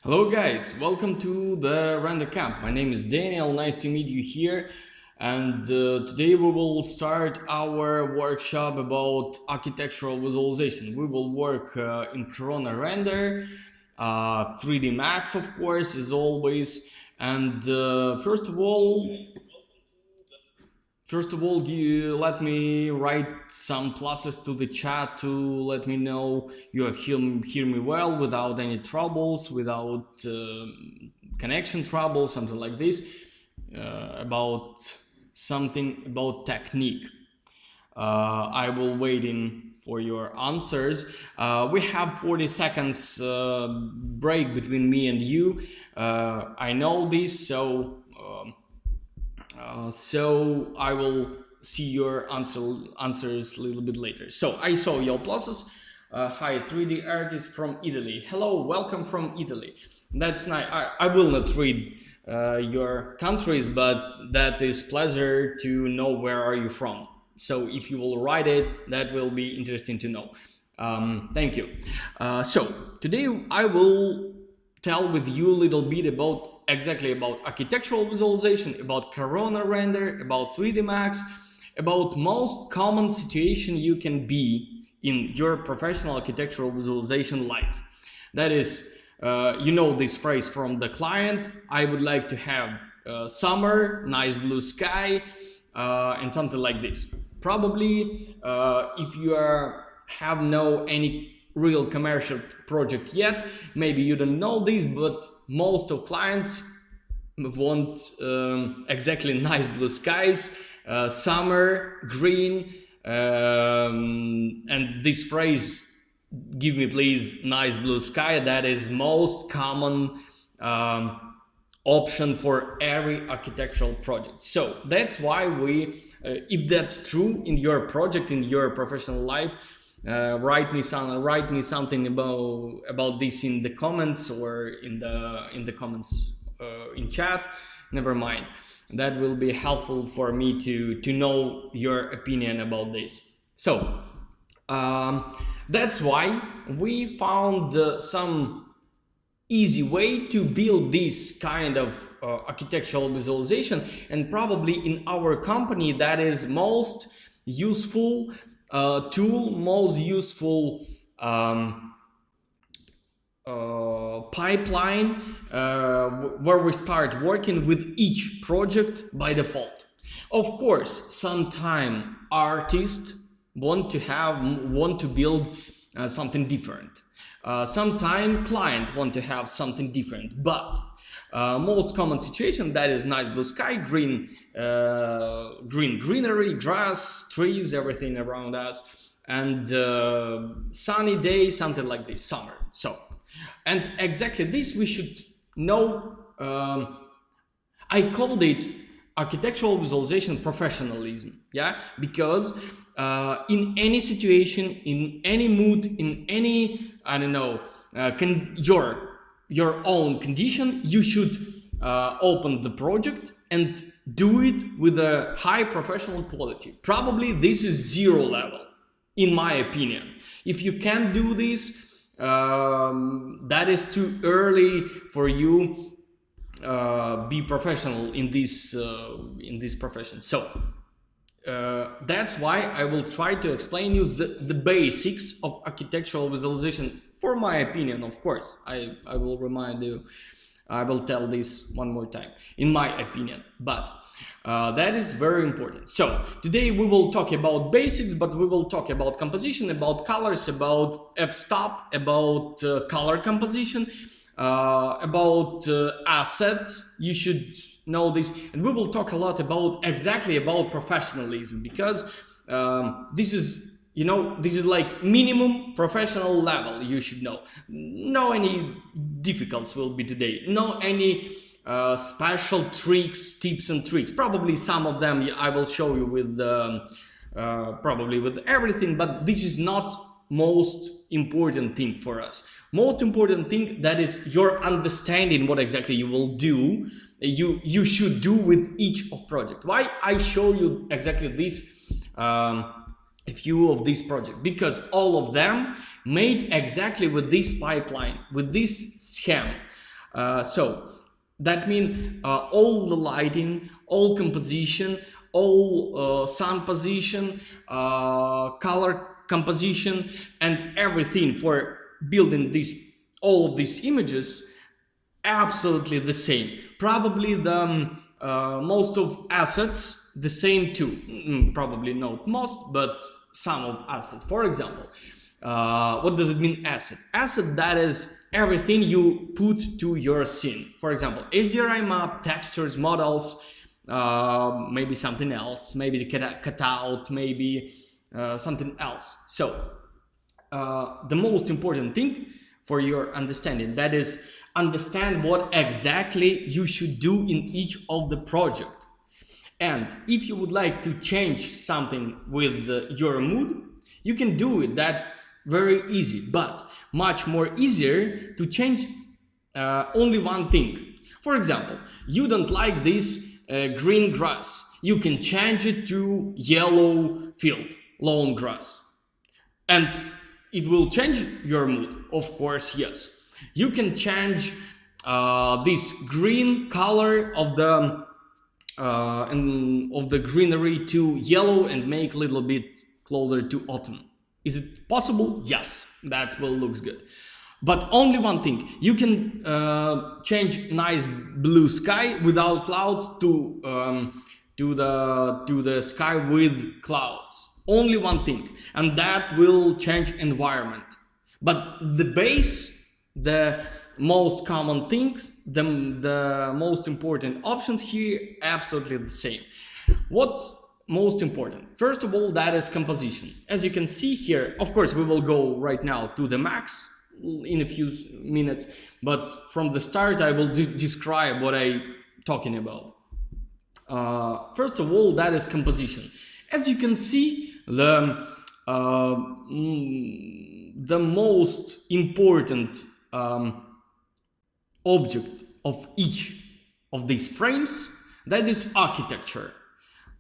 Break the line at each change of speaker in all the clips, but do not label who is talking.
Hello guys, welcome to the render.camp. My name is Daniel, nice to meet you here. And today we will start our workshop about architectural visualization. We will work in Corona Render, 3D Max of course, as always. And first of all, let me write some pluses to the chat to let me know you hear me well without any troubles, without connection trouble, something like this, about technique. I will waiting for your answers. We have 40 seconds break between me and you. I know this, so I will see your answers a little bit later. So I saw your pluses. Hi, 3D artist from Italy. Hello, welcome from Italy. That's nice. I will not read your countries, but that is pleasure to know where are you from. So if you will write it, that will be interesting to know. Thank you. So today I will tell with you a little bit about architectural visualization, about Corona Render, about 3D Max, about most common situation you can be in your professional architectural visualization life. That is, you know this phrase from the client, I would like to have summer, nice blue sky, and something like this. Probably if you have no any real commercial project yet, maybe you don't know this, but most of clients want exactly nice blue skies, summer, green, and this phrase, give me please nice blue sky, that is most common option for every architectural project. So that's why we, if that's true in your project, in your professional life, write me something about this in the comments or in the comments in chat. Never mind, that will be helpful for me to know your opinion about this. So that's why we found some easy way to build this kind of architectural visualization, and probably in our company that is most useful tool, most useful pipeline where we start working with each project by default. Of course, sometime artists want to build something different. Sometime client want to have something different, but most common situation that is nice blue sky, greenery, grass, trees, everything around us, and sunny day, something like this, summer. So, and exactly this we should know. I called it architectural visualization professionalism, yeah, because in any situation, in any mood, in any, I don't know, your own condition, you should open the project and do it with a high professional quality. Probably this is 0 level, in my opinion. If you can't do this, that is too early for you be professional in this profession. So that's why I will try to explain you the basics of architectural visualization. For my opinion, of course, I will remind you, I will tell this one more time, in my opinion, but that is very important. So today we will talk about basics, but we will talk about composition, about colors, about f-stop, about color composition, about asset. You should know this, and we will talk a lot about professionalism, because this is, you know, this is like minimum professional level you should know. No any difficulties will be today, no any special tips and tricks. Probably some of them I will show you with probably with everything, but this is not most important thing for us. Most important thing, that is your understanding what exactly you will do, you should do with each of project. Why I show you exactly this view of this project? Because all of them made exactly with this pipeline, with this scheme. So that means all the lighting, all composition, all sun position, color composition, and everything for building all of these images absolutely the same. Probably the most of assets the same too. Probably not most, but some of assets. For example, what does it mean asset? Asset, that is everything you put to your scene. For example, HDRI map, textures, models, maybe something else, maybe the cutout, maybe something else. So the most important thing for your understanding, that is understand what exactly you should do in each of the project. And if you would like to change something with your mood, you can do it. That's very easy, but much more easier to change only one thing. For example, you don't like this green grass. You can change it to yellow field, lawn grass. And it will change your mood, of course, yes. You can change this green color of the greenery to yellow and make a little bit closer to autumn. Is it possible? Yes, that will looks good. But only one thing, you can change nice blue sky without clouds to the sky with clouds. Only one thing, and that will change environment. But the base, the most common things, the most important options here, absolutely the same. What's most important? First of all, that is composition. As you can see here, of course, we will go right now to the max in a few minutes, but from the start, I will describe what I'm talking about. First of all, that is composition. As you can see, the most important object of each of these frames, that is architecture.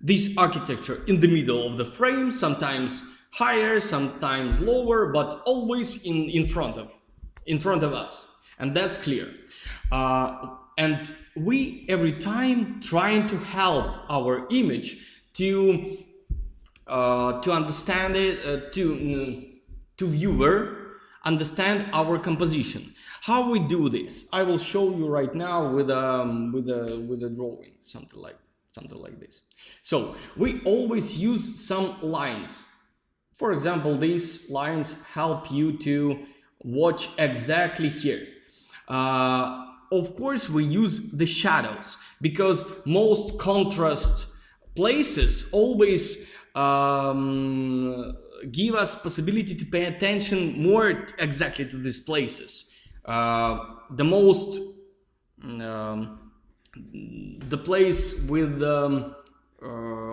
This architecture in the middle of the frame, sometimes higher, sometimes lower, but always in front of us, and that's clear. And we every time trying to help our image to understand it, to viewer understand our composition. How we do this? I will show you right now with a drawing, something like this. So we always use some lines. For example, these lines help you to watch exactly here. Of course, we use the shadows because most contrast places always give us possibility to pay attention more exactly to these places. The place with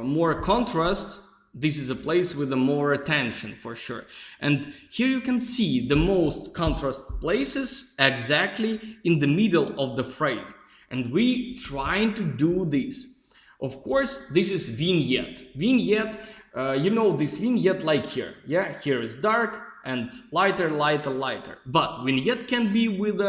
more contrast, this is a place with more attention for sure. And here you can see the most contrast places exactly in the middle of the frame. And we trying to do this. Of course, this is vignette. Vignette, you know this vignette like here. Yeah, here is dark and lighter, lighter, lighter. But vignette can be with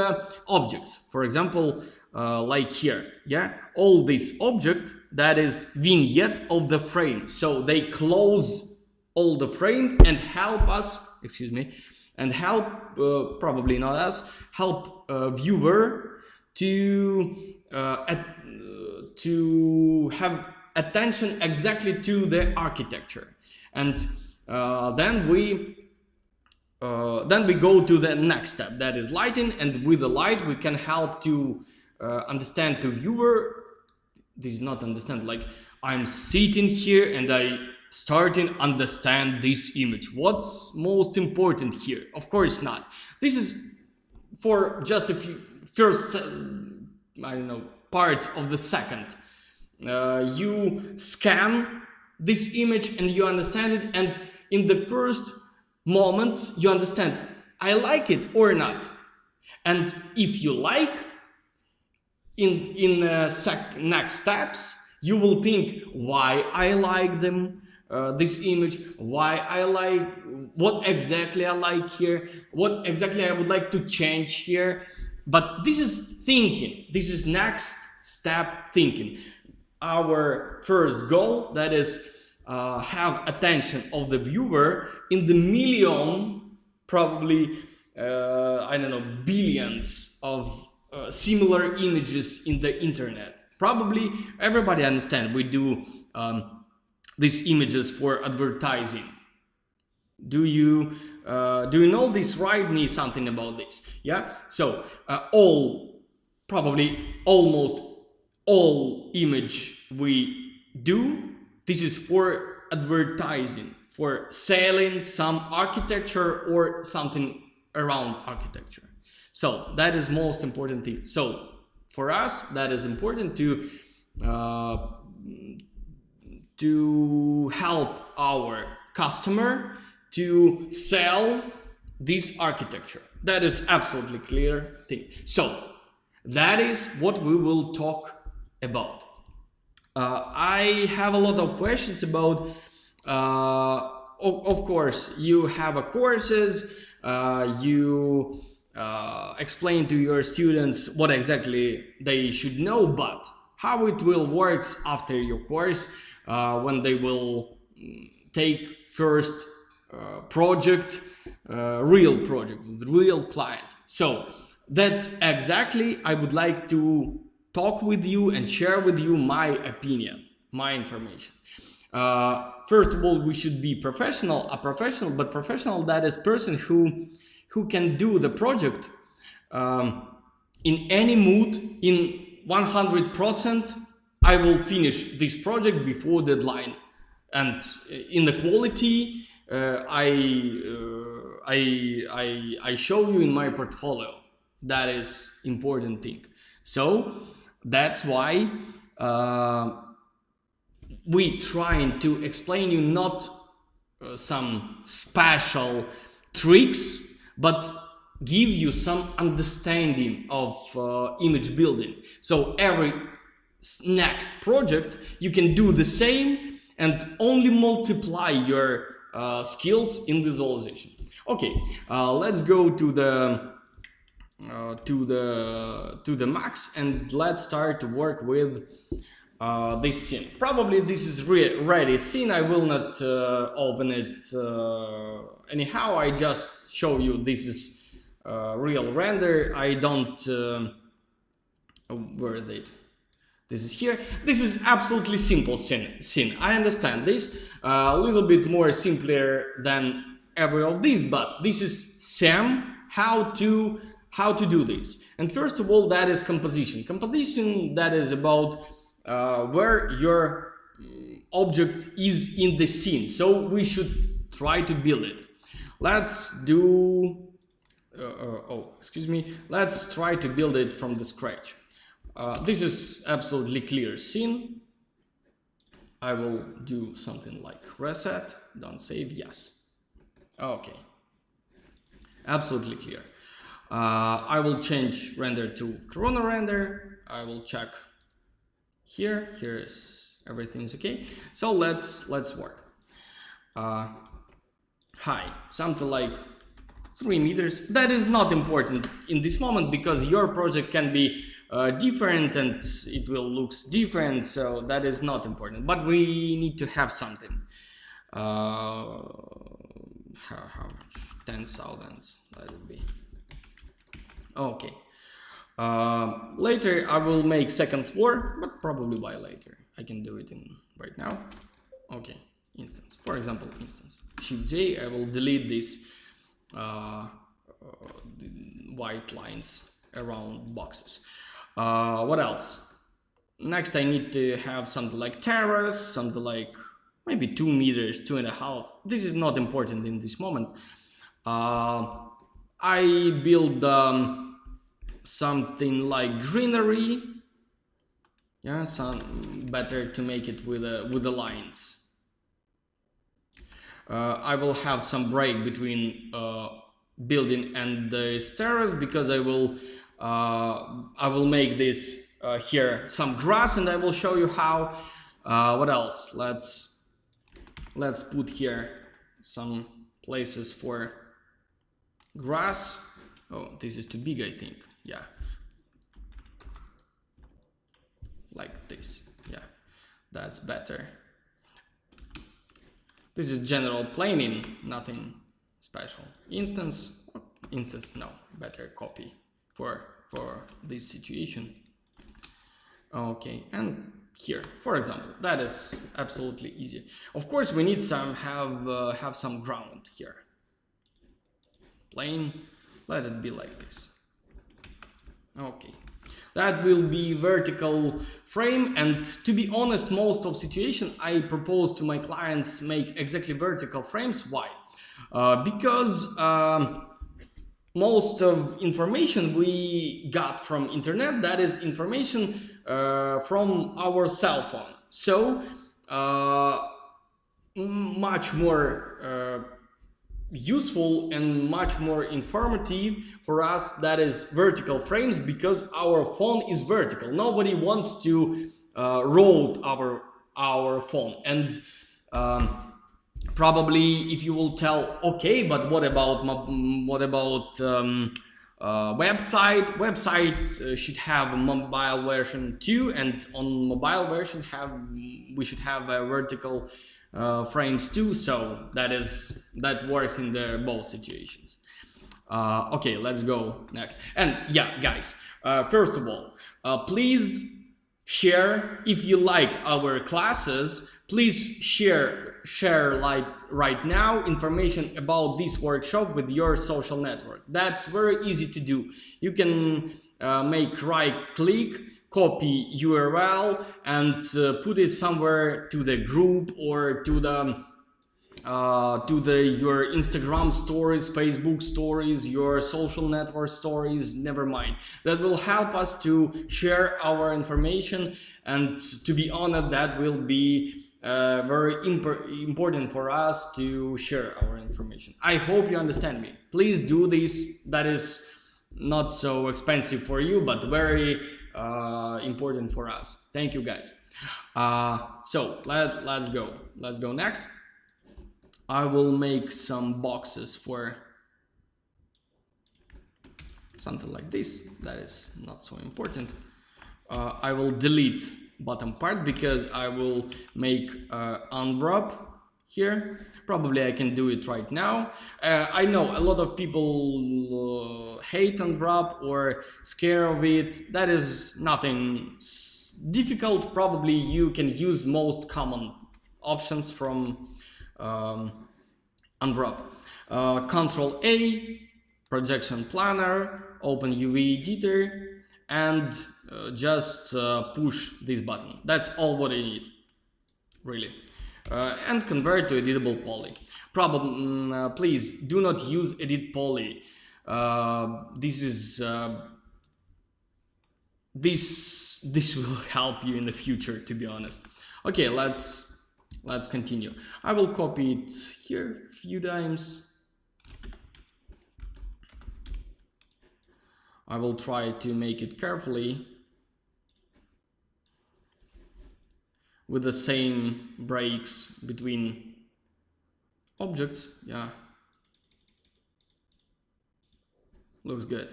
objects. For example, like here. Yeah, all these objects, that is vignette of the frame. So they close all the frame and help us, excuse me, and help, probably not us, help viewer to have attention exactly to the architecture. And then we go to the next step, that is lighting. And with the light we can help to understand to viewer. This is not understand, like I'm sitting here and I starting understand this image. What's most important here? Of course not. This is for just a few first I don't know, parts of the second. You scan this image and you understand it, and in the first moments you understand I like it or not. And if you like, in next steps you will think why I like them, this image, why I like, what exactly I like here, what exactly I would like to change here. But this is thinking. This is next step thinking. Our first goal, that is have attention of the viewer in the million, probably I don't know, billions of similar images in the internet. Probably everybody understands we do these images for advertising. Do you know this? Write me something about this. Yeah. So probably almost all image we do, this is for advertising, for selling some architecture or something around architecture. So that is most important thing. So for us, that is important to help our customer to sell this architecture. That is absolutely clear thing. So that is what we will talk about. I have a lot of questions about, of course, you have a courses, you explain to your students what exactly they should know, but how it will work after your course, when they will take first project, real project, real client. So that's exactly, I would like to talk with you and share with you my opinion, my information. First of all, we should be professional, but professional, that is person who can do the project in any mood, in 100%. I will finish this project before deadline, and in the quality I show you in my portfolio. That is important thing. So that's why we trying to explain you not some special tricks, but give you some understanding of image building. So every next project you can do the same and only multiply your skills in visualization. Okay, let's go to the max and let's start to work with this scene. Probably this is ready scene. I will not open it anyhow. I just show you this is real render. I don't where is it? This is here. This is absolutely simple scene. I understand this a little bit more simpler than every of these, but this is Sam how to do this. And first of all, that is composition. Composition, that is about where your object is in the scene. So we should try to build it. Let's do let's try to build it from the scratch. This is absolutely clear scene. I will do something like reset, don't save, yes. Okay, absolutely clear. I will change render to Corona render. I will check here. Here is everything's okay. So let's work. High, something like 3 meters. That is not important in this moment because your project can be different and it will look different, so that is not important, but we need to have something. How much? 10,000 let it be. Okay, later I will make second floor, but probably by later. I can do it in right now. Okay, instance, for example, instance Shift J. I will delete these white lines around boxes. What else? Next I need to have something like terrace, something like maybe 2 meters, 2.5. This is not important in this moment. I build something like greenery. Yeah, some better to make it with the lines. I will have some break between building and the terrace because I will make this here some grass, and I will show you how. What else? Let's put here some places for grass. Oh, this is too big, I think. Yeah, like this. Yeah, that's better. This is general planing, nothing special. Instance, no, better copy for this situation. Okay, and here, for example, that is absolutely easy. Of course, we need some have some ground here. Plane, let it be like this. Okay, that will be vertical frame, and to be honest, most of situation I propose to my clients make exactly vertical frames. Why? Because most of information we got from internet, that is information from our cell phone. So much more useful and much more informative for us, that is vertical frames, because our phone is vertical. Nobody wants to roll our phone. And probably if you will tell, okay, but what about website should have a mobile version too, and on mobile version we should have a vertical frames too. So that works in the both situations. Okay, let's go next. And yeah, guys, first of all, please share if you like our classes. Please share like right now information about this workshop with your social network. That's very easy to do. You can make right click, copy URL, and put it somewhere to the group or to your Instagram stories, Facebook stories, your social network stories, never mind. That will help us to share our information, and to be honest, that will be very important for us to share our information. I hope you understand me. Please do this. That is not so expensive for you, but very important for us. Thank you, guys. So let's go next. I will make some boxes for something like this. That is not so important. I will delete bottom part because I will make unwrap here. Probably I can do it right now. I know a lot of people hate unwrap or scared of it. That is nothing difficult. Probably you can use most common options from unwrap. Control A, projection planner, open UV editor, and just push this button. That's all what I need, really. And convert to editable poly. Probably, please do not use edit poly. This will help you in the future, to be honest. Okay, let's continue. I will copy it here a few times. I will try to make it carefully with the same breaks between objects. Yeah, looks good.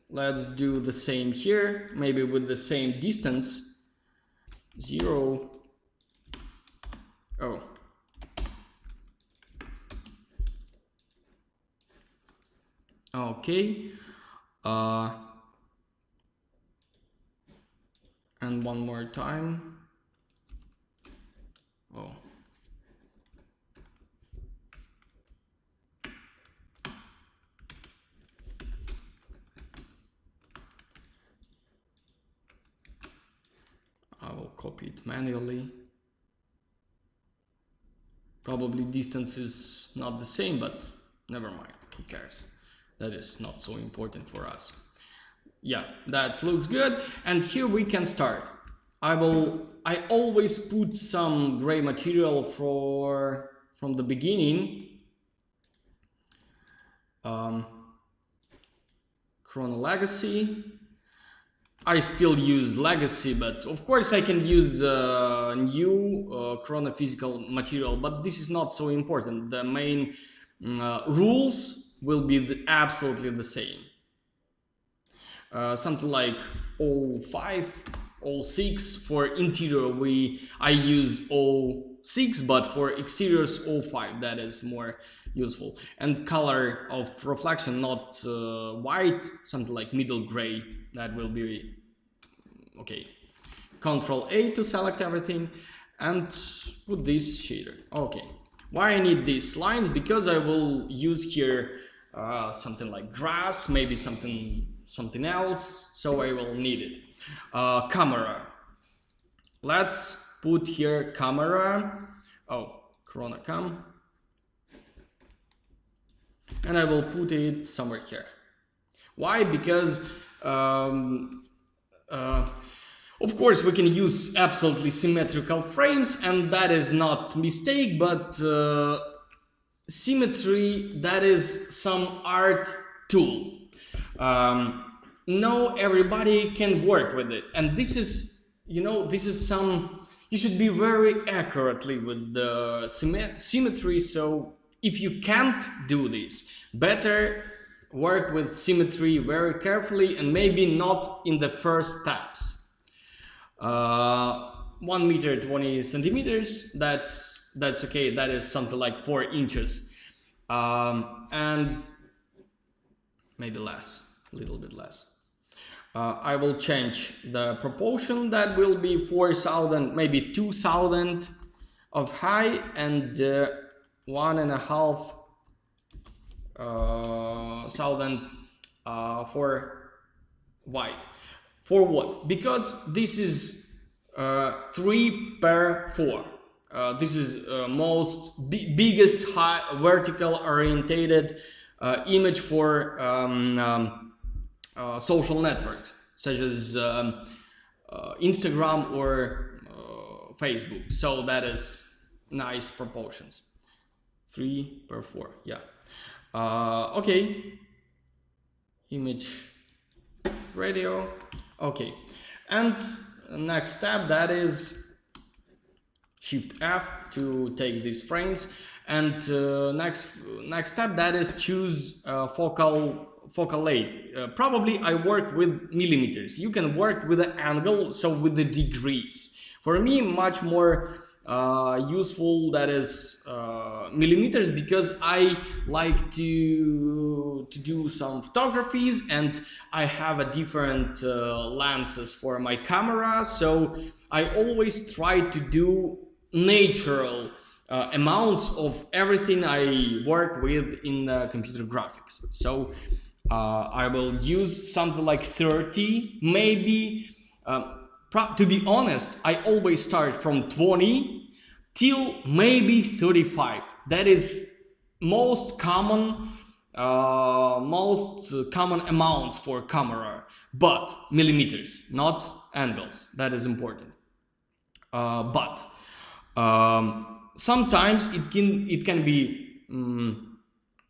Let's do the same here, maybe with the same distance. 0. Oh. Okay. And one more time. Oh. I will copy it manually. Probably distance is not the same, but never mind, who cares? That is not so important for us. Yeah, that looks good. And here we can start. I always put some gray material from the beginning. Chrono Legacy. I still use Legacy, but of course I can use new Chrono Physical material, but this is not so important. The main rules will be absolutely the same. something like 05, 06. For interior I use 06, but for exteriors 05. That is more useful. And color of reflection, not white, something like middle gray. That will be okay. Control A to select everything and put this shader. Okay. Why I need these lines? Because I will use here something like grass, maybe something else, so I will need it. Camera. Let's put here camera. Oh, Corona Cam. And I will put it somewhere here. Why? Because of course we can use absolutely symmetrical frames, and that is not a mistake, but symmetry, that is some art tool. No, everybody can work with it, and this is, this is some, you should be very accurately with the symmetry. So if you can't do this, better work with symmetry very carefully, and maybe not in the first steps. 1 meter 20 centimeters, that's okay. That is something like 4 inches, and maybe less, a little bit less. I will change the proportion. That will be 4,000, maybe 2,000 of high, and 1.5 thousand for wide. For what? Because this is 3x4. This is most biggest high vertical orientated image for social networks such as Instagram or Facebook. So that is nice proportions. 3x4. Yeah. Okay. Image radio. Okay. And next step, that is Shift F to take these frames. And next step, that is choose Focalate. Probably I work with millimeters. You can work with the angle, so with the degrees. For me, much more useful, that is millimeters, because I like to do some photographies, and I have a different lenses for my camera, so I always try to do natural amounts of everything I work with in computer graphics. So I will use something like 30, maybe. To be honest, I always start from 20 till maybe 35. That is most common amounts for camera, but millimeters, not angles. That is important. But sometimes it can be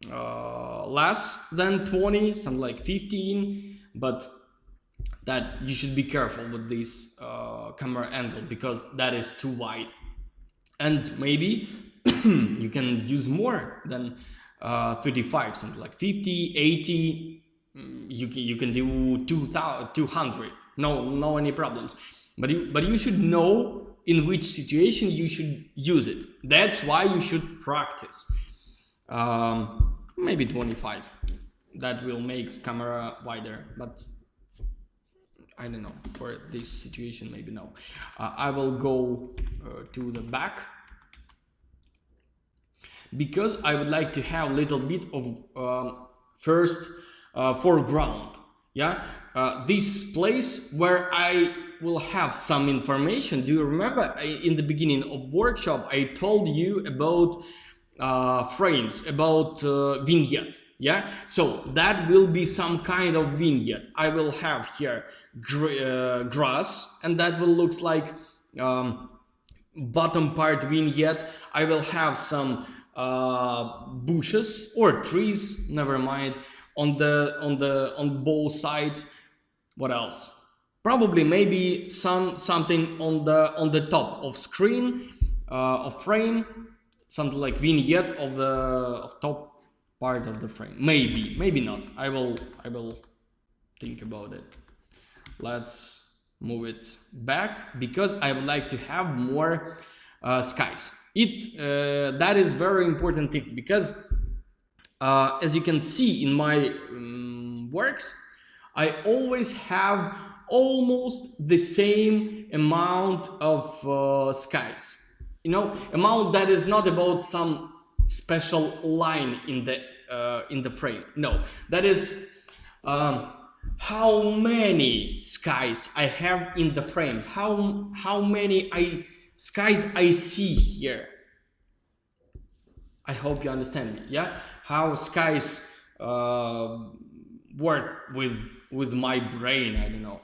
less than 20, something like 15, but that you should be careful with this camera angle, because that is too wide. And maybe you can use more than 35, something like 50, 80. You can do 200. No any problems. But you should know in which situation you should use it. That's why you should practice. Maybe 25. That will make camera wider, but I don't know, for this situation, maybe no. I will go to the back, because I would like to have a little bit of first foreground. Yeah, this place where I will have some information. Do you remember in the beginning of workshop I told you about frames, about vignette? Yeah, so that will be some kind of vignette. I will have here grass, and that will look like bottom part vignette. I will have some bushes or trees, never mind, on both sides. What else? Probably maybe something on the top of screen of frame, something like vignette of top part of the frame. Maybe not. I will think about it. Let's move it back because I would like to have more skies. That is very important thing because as you can see in my works, I always have almost the same amount of skies. You know, amount that is not about some special line in the frame. No, that is how many skies I have in the frame. How many skies I see here. I hope you understand me. Yeah, how skies work with my brain. I don't know.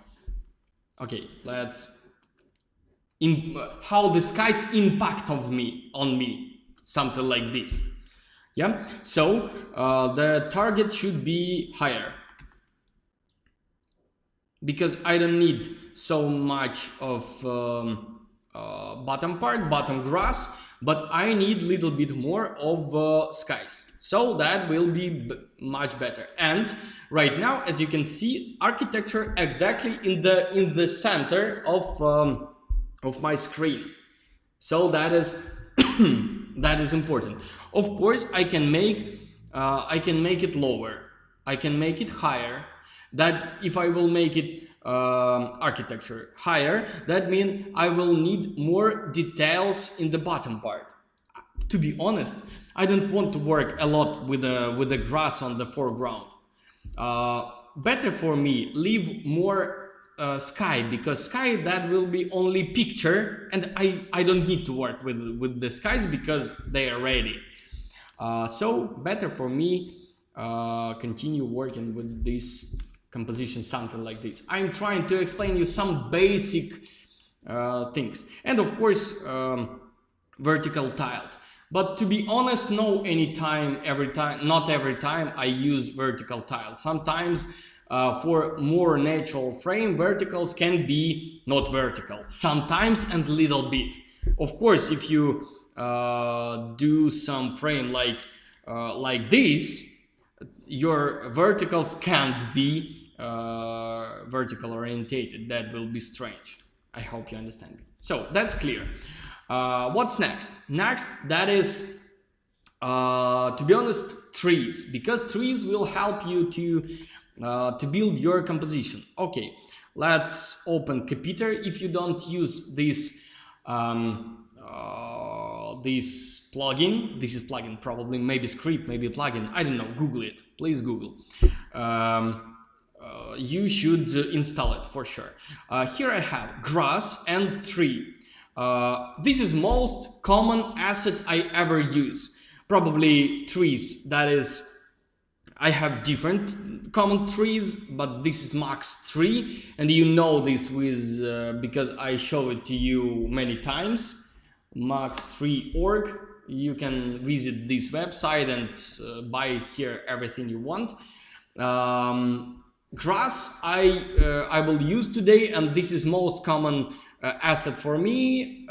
Okay, let's. How the skies impact on me, something like this. Yeah. So the target should be higher because I don't need so much of bottom part, bottom grass, but I need a little bit more of skies. So that will be much better. And right now, as you can see, architecture exactly in the center of my screen. So that is that is important. Of course, I can make it lower. I can make it higher. That if I will make it architecture higher, that means I will need more details in the bottom part. To be honest, I don't want to work a lot with the grass on the foreground. Better for me, leave more sky, because sky that will be only picture, and I don't need to work with the skies because they are ready. So better for me continue working with this composition, something like this. I'm trying to explain you some basic things, and of course vertical tiled. But to be honest, not every time I use vertical tile. Sometimes for more natural frame, verticals can be not vertical. Sometimes and little bit. Of course, if you do some frame like this, your verticals can't be vertical orientated. That will be strange. I hope you understand me. So that's clear. What's next? Next, that is, to be honest, trees, because trees will help you to build your composition. Okay, let's open Capiter. If you don't use this this plugin, this is plugin probably, maybe script, maybe plugin, I don't know, Google it, please Google. You should install it for sure. Here I have grass and tree. This is most common asset I ever use. Probably trees, that is, I have different common trees, but this is max 3, and you know this with because I show it to you many times. max3.org. You can visit this website and buy here everything you want. Grass I will use today, and this is most common asset for me.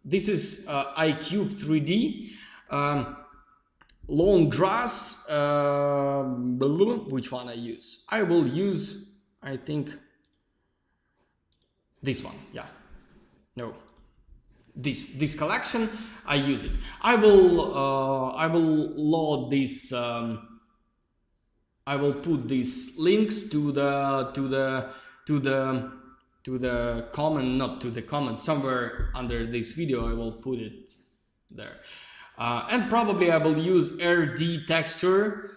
This is iCube 3D. Long grass, which one I use? I will use, I think, this one. Yeah, no, this collection. I use it. I will load this. I will put these links to the comment, not to the comment, somewhere under this video. I will put it there. And probably I will use RD texture,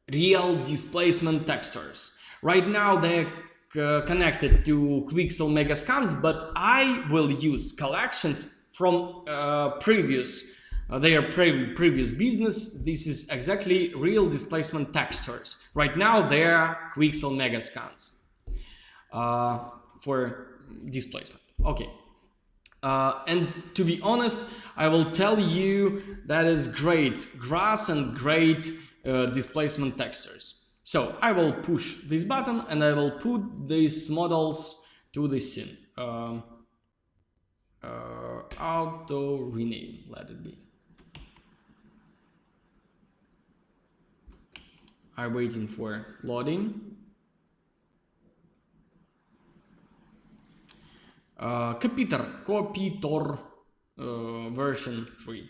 real displacement textures. Right now they're connected to Quixel Megascans, but I will use collections from previous business. This is exactly real displacement textures. Right now they are Quixel Megascans for displacement. Okay. And to be honest, I will tell you that is great grass and great displacement textures. So I will push this button and I will put these models to the scene. Auto rename, let it be. I'm waiting for loading. Computer version 3.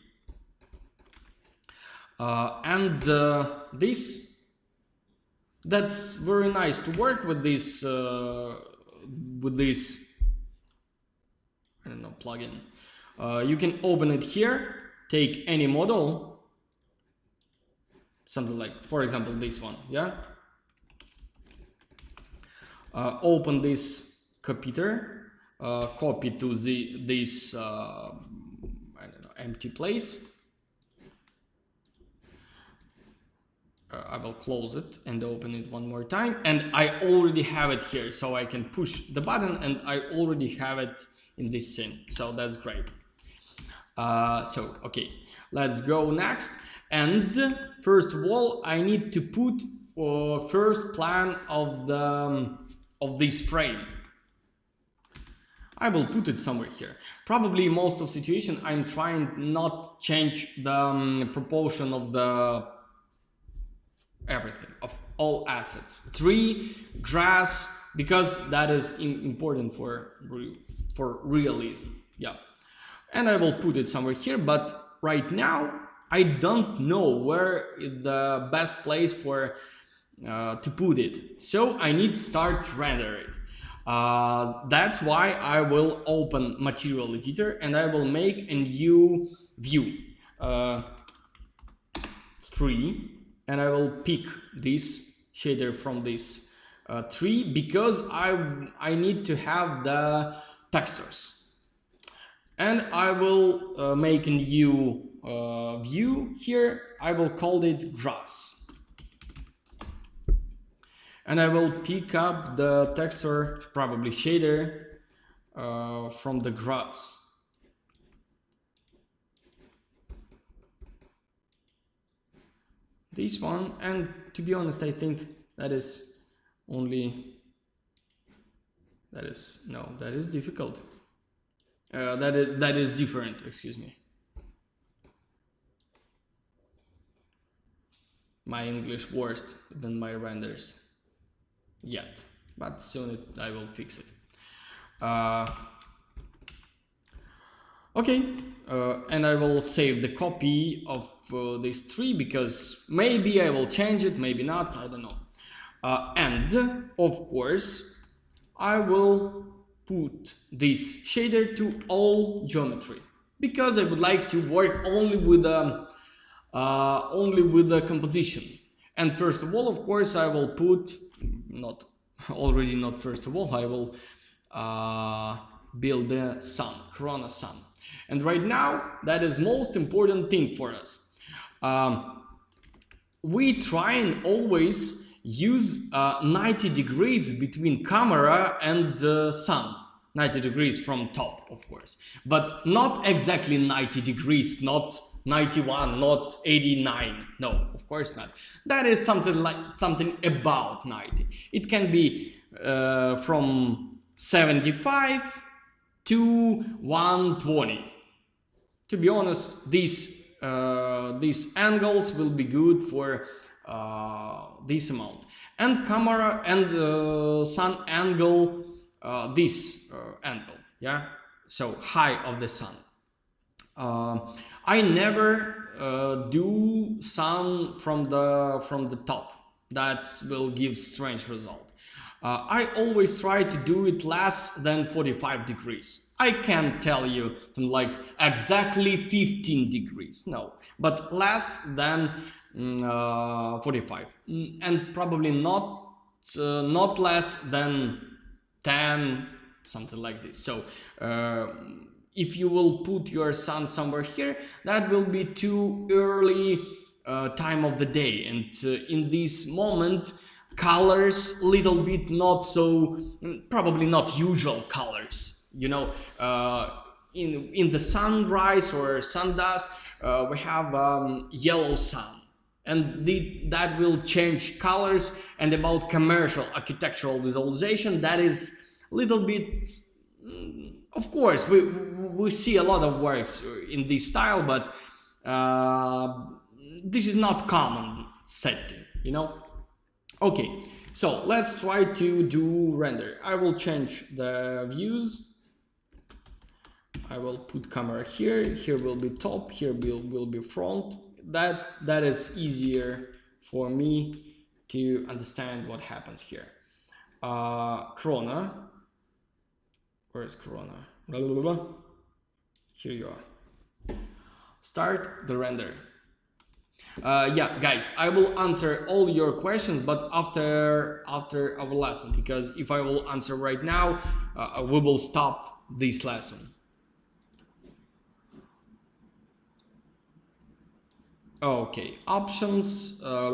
And that's very nice to work with this I don't know, plugin. You can open it here, take any model, something like, for example, this one, yeah. Open this computer, copy to this I don't know, empty place. I will close it and open it one more time, and I already have it here, so I can push the button and I already have it in this scene, so that's great. So okay, let's go next. And first of all, I need to put first plan of this frame. I will put it somewhere here. Probably most of situation I'm trying not change the proportion of the everything, of all assets, tree, grass, because that is important for realism. Yeah, and I will put it somewhere here, but right now I don't know where is the best place for to put it, so I need to start render it. That's why I will open material editor and I will make a new view, tree, and I will pick this shader from this tree because I need to have the textures, and I will make a new view here. I will call it grass, and I will pick up the texture, probably shader, from the grass. This one, and to be honest, I think that is difficult. That is different, excuse me. My English worse than my renders yet, but soon I will fix it. Okay, and I will save the copy of this tree because maybe I will change it, maybe not, I don't know. And of course I will put this shader to all geometry because I would like to work only with the composition. And first of all, of course, I will put first of all, I will build the sun, Corona sun. And right now, that is most important thing for us. We try and always use 90 degrees between camera and sun. 90 degrees from top, of course, but not exactly 90 degrees, not 91, not 89. No, of course not. That is something about 90. It can be from 75 to 120. To be honest, these angles will be good for this amount. And camera and sun angle, this angle, yeah. So high of the sun. I never do sun from the top. That will give strange result. I always try to do it less than 45 degrees. I can't tell you something like exactly 15 degrees, no, but less than 45, and probably not less than 10, something like this. So if you will put your sun somewhere here, that will be too early time of the day, and in this moment colors little bit not so, probably not usual colors, you know. In the sunrise or sundusk we have yellow sun, and that will change colors. And about commercial architectural visualization, that is a little bit, of course we see a lot of works in this style, but this is not common setting, you know. Okay, so let's try to do render. I will change the views. I will put camera here. Here will be top. Here will be front. That is easier for me to understand what happens here. Corona. Where is Corona? Blah, blah, blah, blah. Here you are. Start the render. Yeah, guys, I will answer all your questions, but after our lesson, because if I will answer right now, we will stop this lesson. Okay, options. I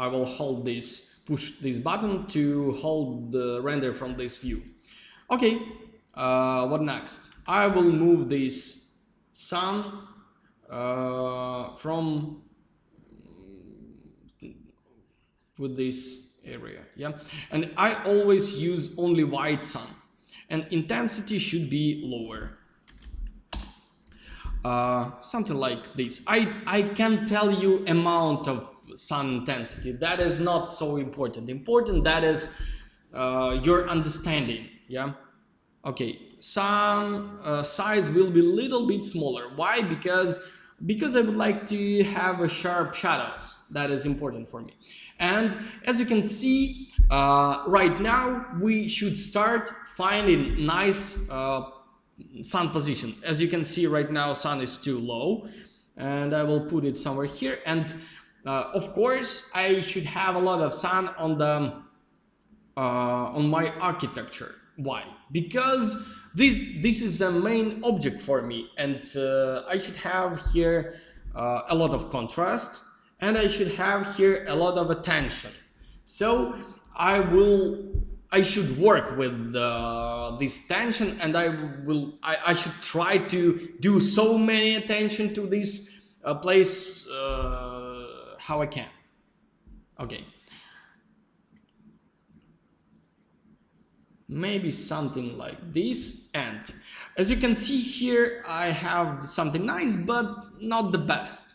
will hold this, push this button to hold the render from this view. Okay, what next? I will move this sun from with this area, yeah, and I always use only white sun, and intensity should be lower. Something like this. I can tell you amount of sun intensity. That is not so important. Important that is your understanding. Yeah. Okay. Sun size will be a little bit smaller. Why? Because I would like to have a sharp shadows. That is important for me. And as you can see, right now we should start finding nice sun position. As you can see right now, sun is too low, and I will put it somewhere here. And of course, I should have a lot of sun on the on my architecture. Why? Because this is a main object for me, and I should have here a lot of contrast, and I should have here a lot of attention. So I should work with this tension, and I should try to do so many attention to this place how I can. Okay. Maybe something like this, and as you can see here, I have something nice, but not the best.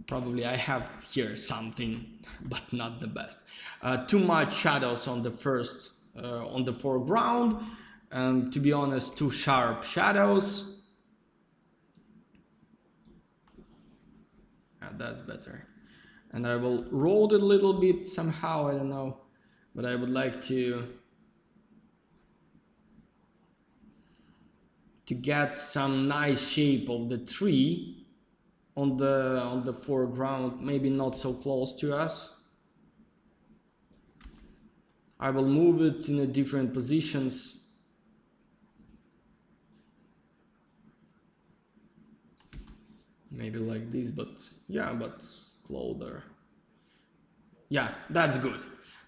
Probably I have here something, but not the best. Too much shadows on the first, on the foreground. To be honest, too sharp shadows. That's better. And I will roll it a little bit somehow, I don't know, but I would like to get some nice shape of the tree on the foreground, maybe not so close to us. I will move it in a different positions. Maybe like this, but yeah, but closer. Yeah, that's good.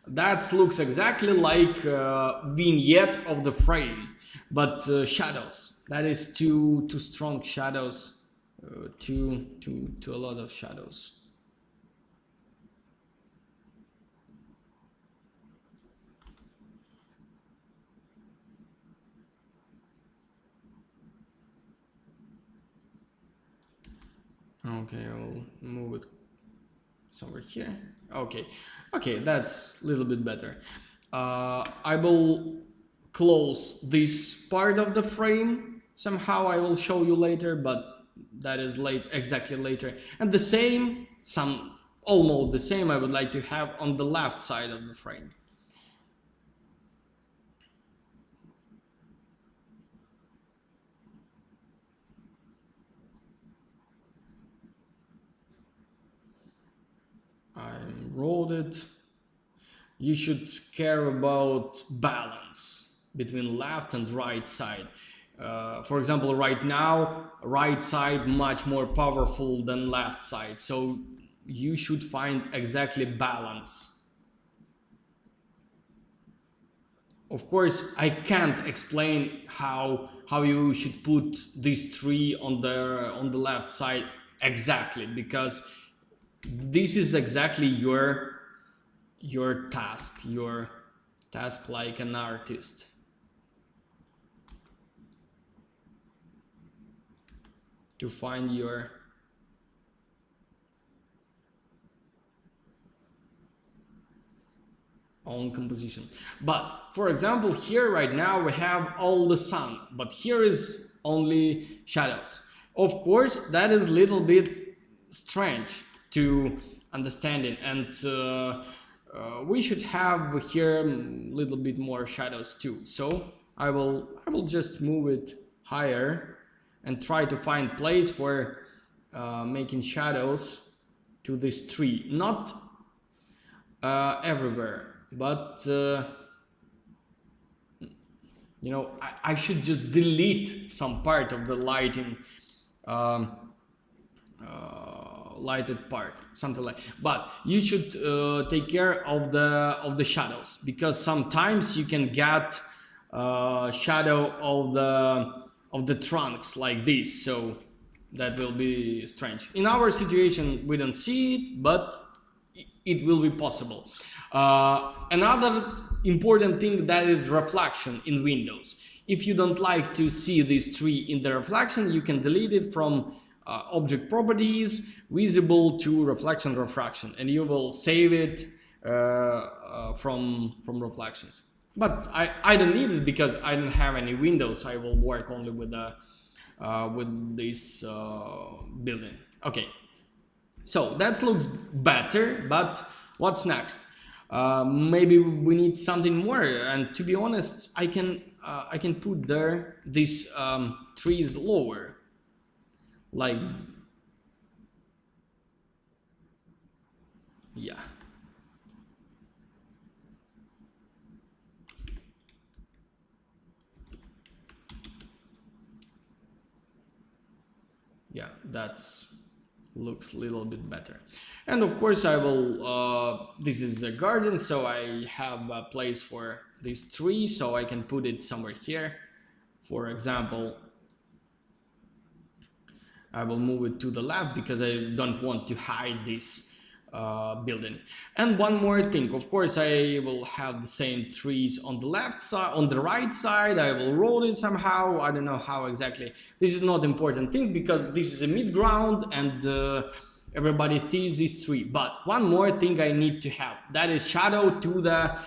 That looks exactly like vignette of the frame, but shadows. That is too strong shadows, too a lot of shadows. Okay, I'll move it somewhere here. Okay, that's a little bit better. I will close this part of the frame. Somehow I will show you later, but that is exactly later. And the same, almost the same I would like to have on the left side of the frame. I rolled it. You should care about balance between left and right side. For example, right now, right side much more powerful than left side. So you should find exactly balance. Of course, I can't explain how you should put these three on the left side exactly, because this is exactly your task like an artist. To find your own composition. But for example, here right now we have all the sun, but here is only shadows. Of course, that is a little bit strange to understanding, and we should have here a little bit more shadows too. So I will just move it higher and try to find place for making shadows to this tree. Not everywhere, but you know, I should just delete some part of the lighting, lighted part, something like. But you should take care of the shadows, because sometimes you can get shadow of the trunks like this, so that will be strange. In our situation, we don't see it, but it will be possible. Another important thing, that is reflection in Windows. If you don't like to see this tree in the reflection, you can delete it from object properties, visible to reflection, refraction, and you will save it from reflections. But I don't need it because I don't have any windows. I will work only with this building. Okay, so that looks better, but what's next? Maybe we need something more, and to be honest, I can put there these trees lower, like, yeah. Yeah, that's looks a little bit better. And of course I will, this is a garden, so I have a place for this tree, so I can put it somewhere here. For example, I will move it to the left because I don't want to hide this building. And one more thing, of course I will have the same trees on the left side, on the right side. I will roll it somehow, I don't know how exactly. This is not important thing because this is a mid-ground and everybody sees this tree. But one more thing I need to have, that is shadow to the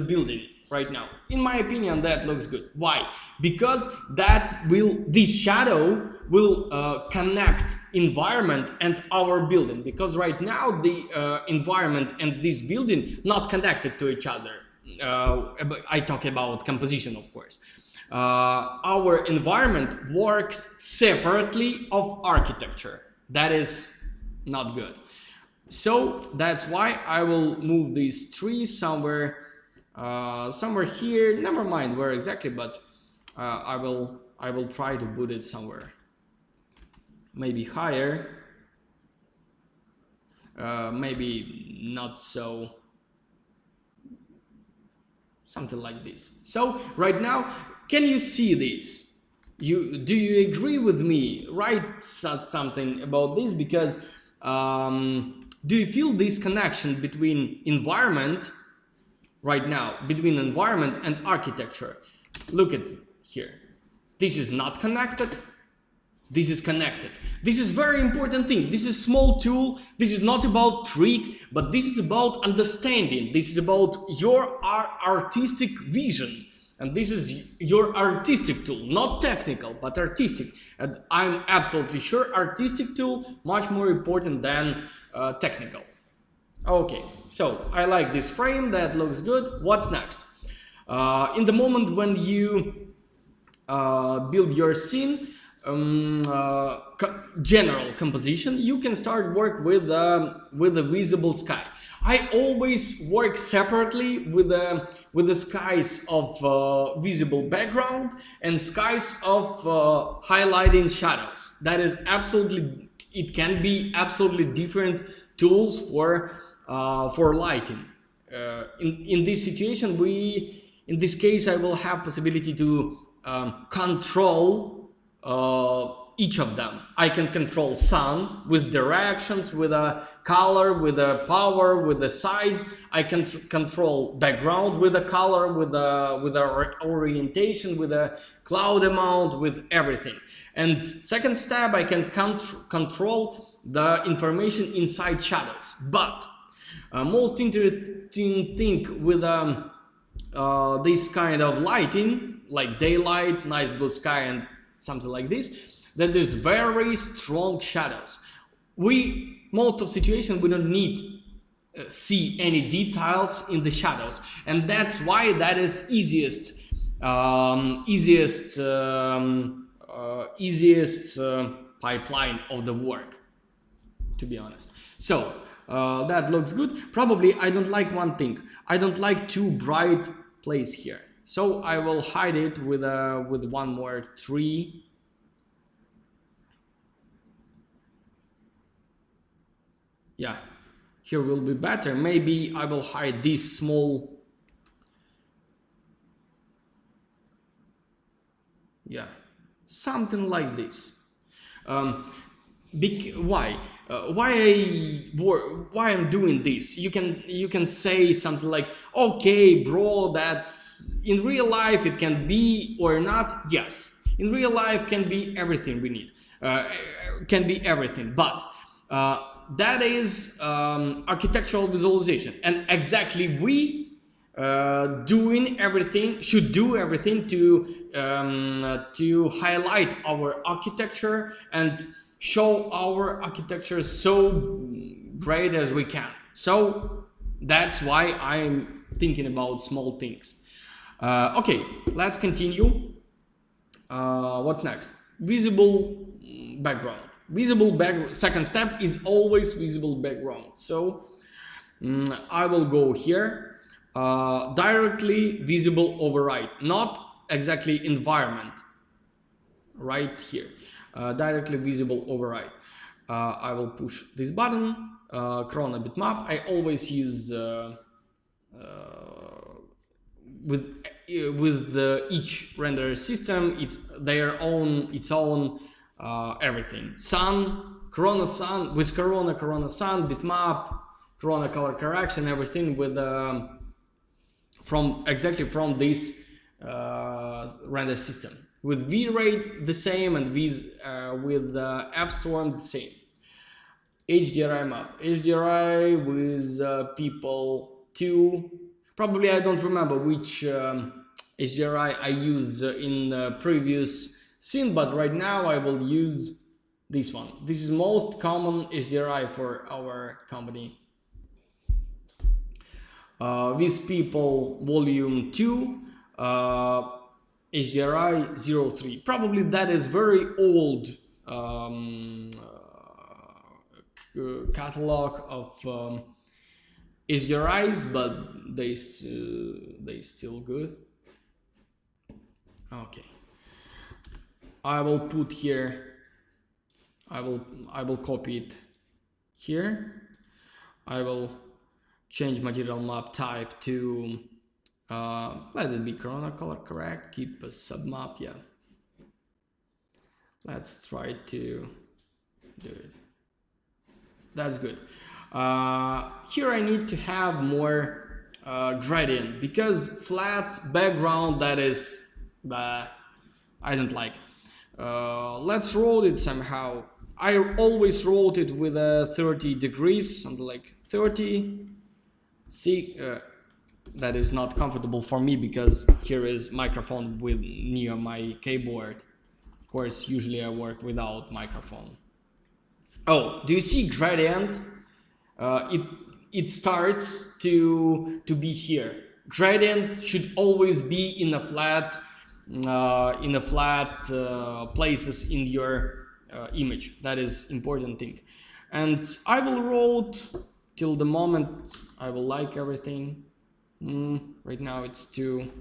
building right now. In my opinion, that looks good. Why? Because this shadow will connect environment and our building, because right now the environment and this building not connected to each other. I talk about composition, of course. Our environment works separately of architecture. That is not good. So that's why I will move these trees somewhere here. Never mind where exactly, but I will try to put it somewhere. Maybe higher, maybe not so, something like this. So right now, can you see this? Do you agree with me? Write something about this, because do you feel this connection between environment right now, between environment and architecture? Look at here. This is not connected. This is connected. This is very important thing. This is small tool. This is not about trick, but this is about understanding. This is about your artistic vision. And this is your artistic tool, not technical, but artistic. And I'm absolutely sure artistic tool much more important than technical. Okay, so I like this frame, that looks good. What's next? In the moment when you build your scene, general composition, you can start work with the visible sky. I always work separately with the skies of visible background and skies of highlighting shadows. That is absolutely, it can be absolutely different tools for lighting. In this situation, in this case, I will have possibility to control each of them. I can control sun with directions, with a color, with a power, with the size. I can control background with a color, with a orientation, with a cloud amount, with everything. And second step, I can control the information inside shadows. But Most interesting thing with this kind of lighting, like daylight, nice blue sky and something like this, that there's very strong shadows. Most of situations we don't need see any details in the shadows, and that's why that is easiest pipeline of the work, to be honest. So that looks good. Probably I don't like one thing. I don't like too bright place here, so I will hide it with one more tree. Yeah, here will be better. Maybe I will hide this small. Yeah, something like this. Why I'm doing this? You can say something like, okay, bro, that's in real life it can be or not. Yes, in real life can be everything we need. Can be everything, but that is architectural visualization, and exactly we should do everything to highlight our architecture and show our architecture so great as we can. So that's why I'm thinking about small things. Okay, let's continue. What's next? Visible background. Second step is always visible background. So I will go here. Directly visible override, not exactly environment, right here. Directly visible override. I will push this button. Chrono bitmap. I always use with each render system, it's its own everything. Sun, Corona Sun, with Corona Sun, bitmap, Corona color correction, everything with from this render system. With V-Rate the same, and with F-Storm the same. HDRI map. HDRI with people 2. Probably I don't remember which HDRI I used in previous scene, but right now I will use this one. This is most common HDRI for our company. With people volume 2, HDRI 03. Probably that is very old catalog of HDRIs, but they still good. Okay, I will put here. I will copy it here. I will change material map type to let it be Corona color correct. Keep a submap. Yeah. Let's try to do it. That's good. Here I need to have more gradient, because flat background, that is I don't like. Let's roll it somehow. I always rolled it with 30 degrees, something like 30. See, that is not comfortable for me because here is microphone near my keyboard. Of course, usually I work without microphone. Oh, do you see gradient? It starts to be here. Gradient should always be in a flat places in your image. That is important thing. And I will roll till the moment I will like everything. Right now it's too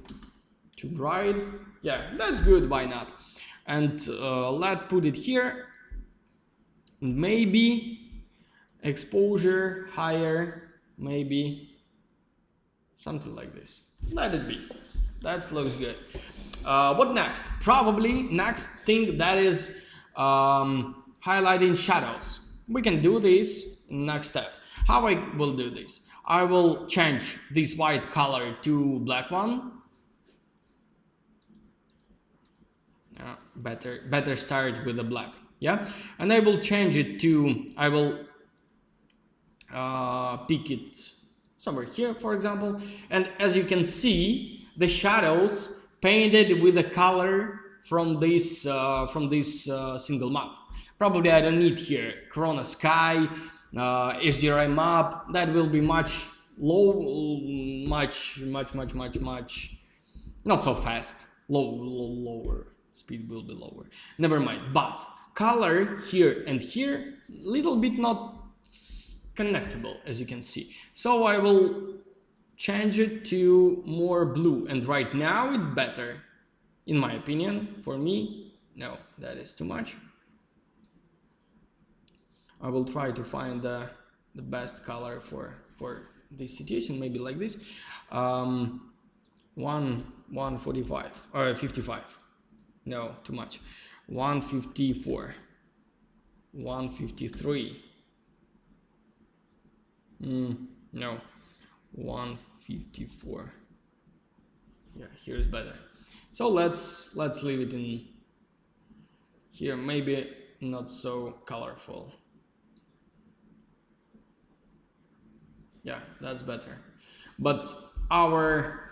bright. Yeah, that's good. Why not? And let's put it here. Maybe exposure higher, maybe something like this. Let it be. That looks good. What next? Probably next thing, that is highlighting shadows. We can do this next step. How I will do this? I will change this white color to black one. Better start with the black. Yeah, and I will change it to, I will pick it somewhere here, for example. And as you can see, the shadows painted with the color from this single map. Probably I don't need here Corona Sky, HDRI map. That will be much not so fast. Lower speed will be lower. Never mind. But color here and here, little bit not connectable, as you can see. So I will change it to more blue, and right now it's better, in my opinion. For me, no, that is too much. I will try to find the best color for this situation, maybe like this. 145 or 55. No, too much. 154. 153. No, 154. Yeah, here is better. So let's leave it in here. Maybe not so colorful. Yeah, that's better. But our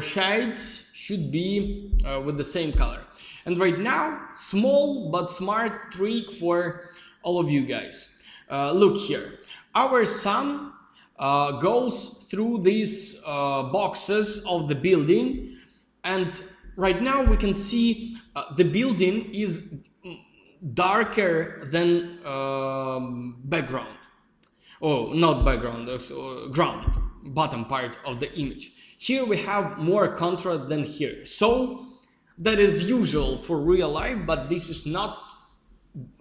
shades should be with the same color. And right now, small but smart trick for all of you guys. Look here. Our sun goes through these boxes of the building, and right now we can see the building is darker than background. Oh, not background, ground, bottom part of the image. Here we have more contrast than here. So that is usual for real life, but this is not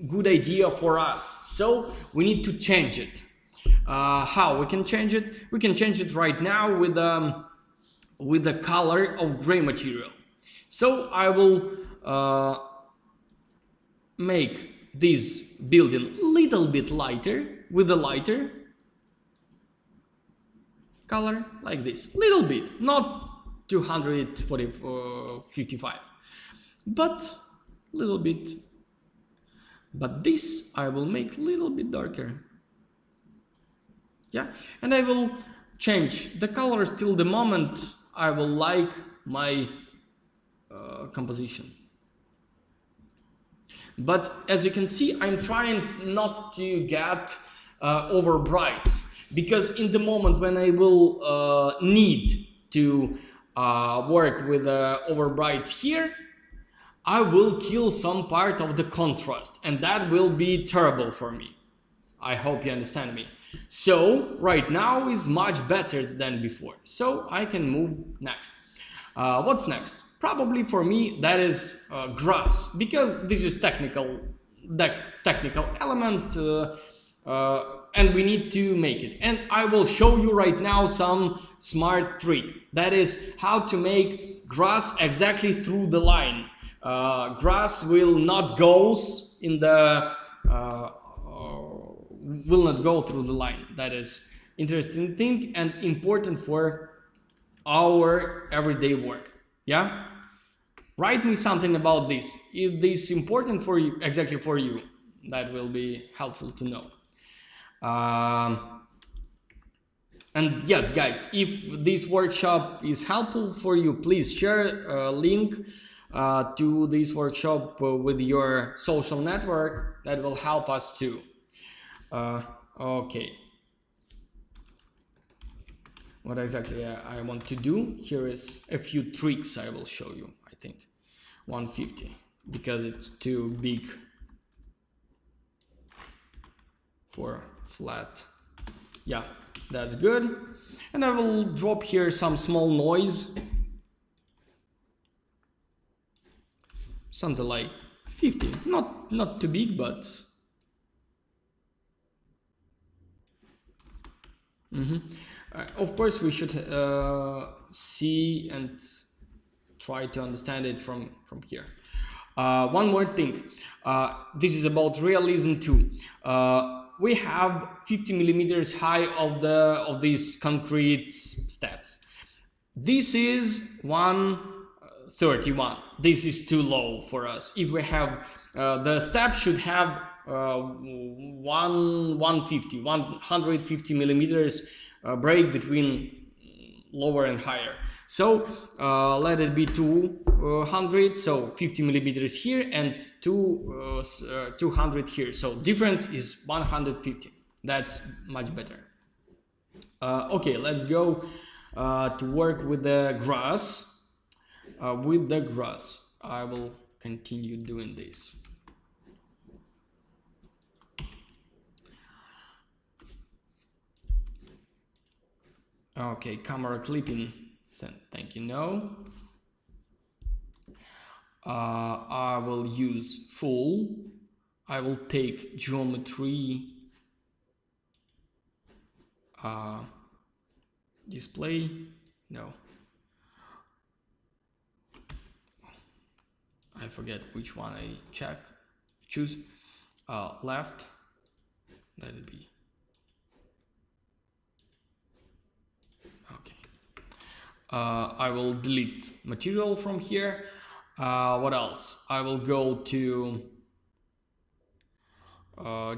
good idea for us. So we need to change it. How we can change it? We can change it right now with the color of gray material. So I will make this building a little bit lighter with a lighter color like this, little bit, not 255, but little bit. But this I will make a little bit darker. Yeah, and I will change the colors till the moment I will like my composition. But as you can see, I'm trying not to get over bright, because in the moment when I will need to work with over brights here, I will kill some part of the contrast, and that will be terrible for me. I hope you understand me. So right now is much better than before. So I can move next. What's next? Probably for me that is grass, because this is technical element, and we need to make it. And I will show you right now some smart trick. That is how to make grass exactly through the line. Grass will not go in the will not go through the line. That is interesting thing and important for our everyday work. Yeah, write me something about this. If this is important for you, exactly for you, that will be helpful to know. And yes, guys, if this workshop is helpful for you, please share a link to this workshop with your social network. That will help us too. Okay. What exactly I want to do here is a few tricks I will show you. I think 150, because it's too big for flat. Yeah, that's good. And I will drop here some small noise, something like 50. Not too big, but of course we should see and try to understand it from here. One more thing. This is about realism too. We have 50 millimeters high of these concrete steps. This is 131. This is too low for us. If we have the step should have 150 millimeters break between lower and higher. So let it be 200, so 50 millimeters here and 200 here. So difference is 150. That's much better. Okay, let's go to work with the grass. With the grass, I will continue doing this. Okay, camera clipping. Thank you. No. I will use full. I will take geometry. Display. No. I forget which one I choose. Left. Let it be. Okay. I will delete material from here. What else? I will go to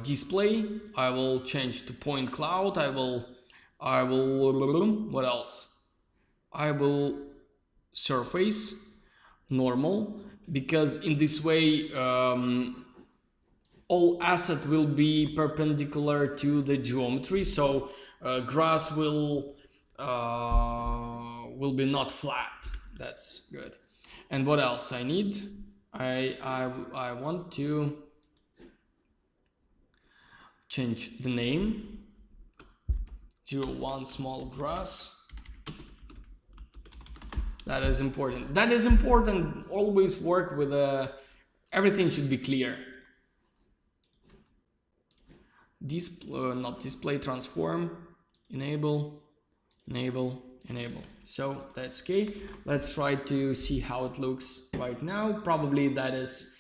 display. I will change to point cloud. I will what else? I will surface normal, because in this way all assets will be perpendicular to the geometry, so grass will be not flat. That's good. And what else I need? I want to change the name. 01 small grass. That is important. That is important. Always work with everything should be clear. Not display, transform, enable. So that's okay. Let's try to see how it looks right now. Probably that is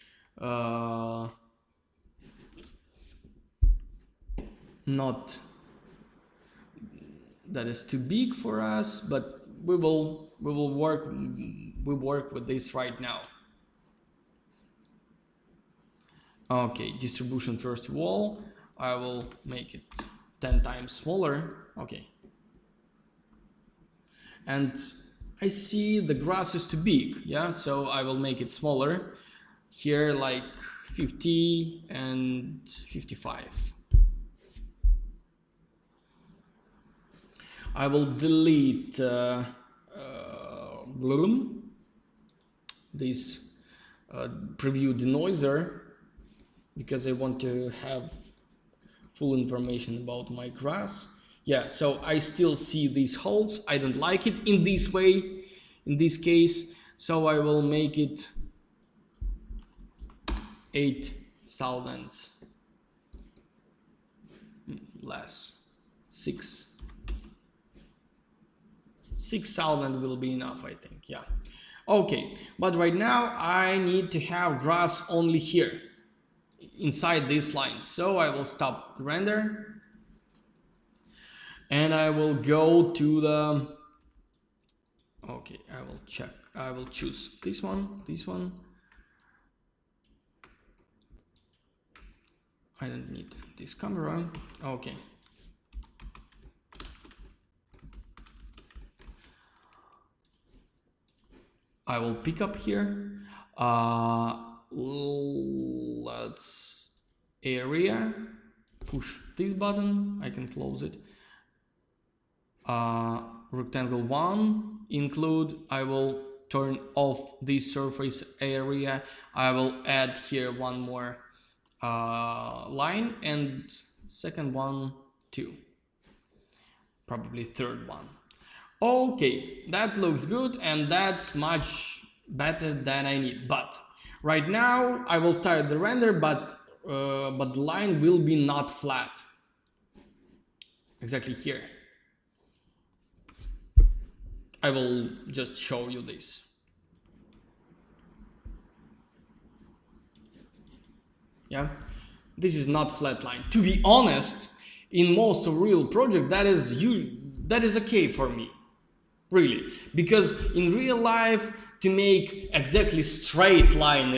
not. That is too big for us, but we work with this right now. Okay, distribution first of all. I will make it 10 times smaller. Okay. And I see the grass is too big, yeah, so I will make it smaller. Here like 50 and 55. I will delete bloom, this preview denoiser, because I want to have full information about my grass. Yeah, so I still see these holes. I don't like it in this way, in this case, so I will make it 8,000 less. 6,000 will be enough, I think. Yeah. Okay, but right now I need to have grass only here inside this line, so I will stop the render and I will go to the, okay, I will check, I will choose this one. I don't need this camera. Okay. I will pick up here. Let's area, push this button, I can close it. Rectangle 1, include, I will turn off this surface area. I will add here one more line, and second one, 2. Probably third one. Okay, that looks good, and that's much better than I need. But right now I will start the render, but the line will be not flat. Exactly here. I will just show you this. Yeah, this is not flat line. To be honest, in most of real project, that is okay for me. Really, because in real life, to make exactly straight line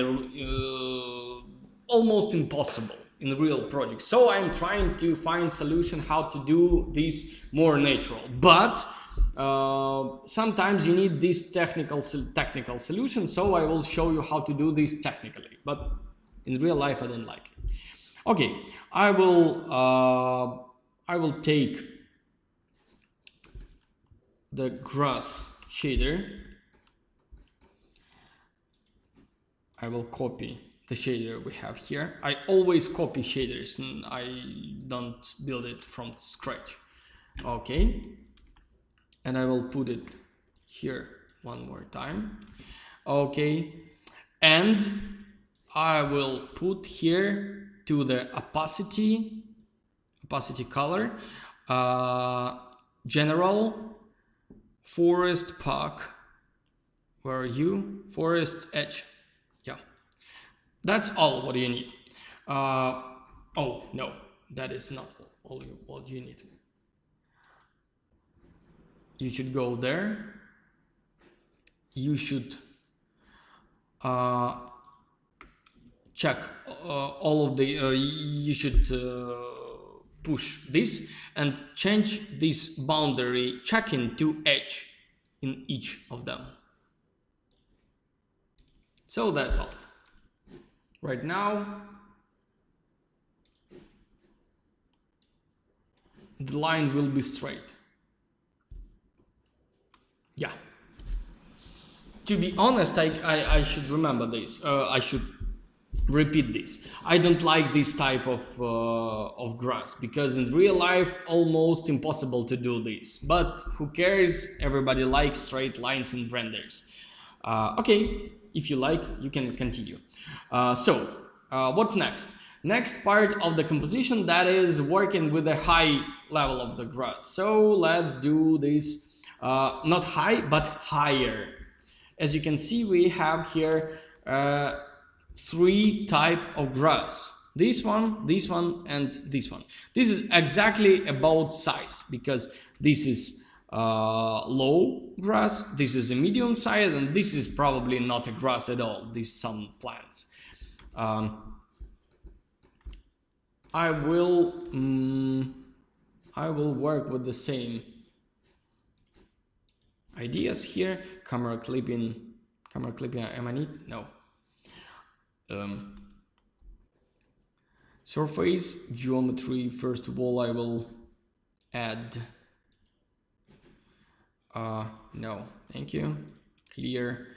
almost impossible. in real projects. So I'm trying to find solution how to do this more natural. But sometimes you need this technical solution. So I will show you how to do this technically. But in real life, I don't like it. Okay, I will take the grass shader. I will copy the shader we have here. I always copy shaders. I don't build it from scratch. Okay. And I will put it here one more time. Okay. And I will put here to the opacity color, general, forest park. Where are you? Forest edge. Yeah, that's all what you need. Oh no, that is not all what you need. You should go there. You should check all of the. You should push this and change this boundary check-in to edge in each of them. So that's all. Right now, the line will be straight. Yeah. To be honest, I should remember this. I should repeat this. I don't like this type of grass because in real life, almost impossible to do this. But who cares? Everybody likes straight lines in renders. Okay. If you like, you can continue. What next? Next part of the composition, that is working with the high level of the grass. So let's do this, not high, but higher. As you can see, we have here 3 types of grass. This one, and this one. This is exactly about size because this is low grass, this is a medium size, and this is probably not a grass at all. These some plants. I will work with the same ideas here. Camera clipping. Am I need? No. Surface geometry. First of all, I will add. No, thank you. Clear.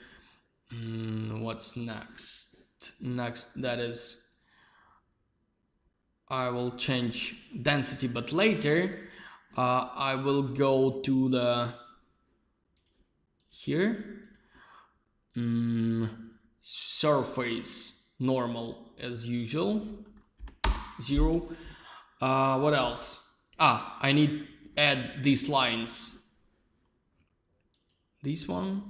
What's next? That is, I will change density, but later I will go to the here surface normal as usual 0. What else? I need add these lines. This one,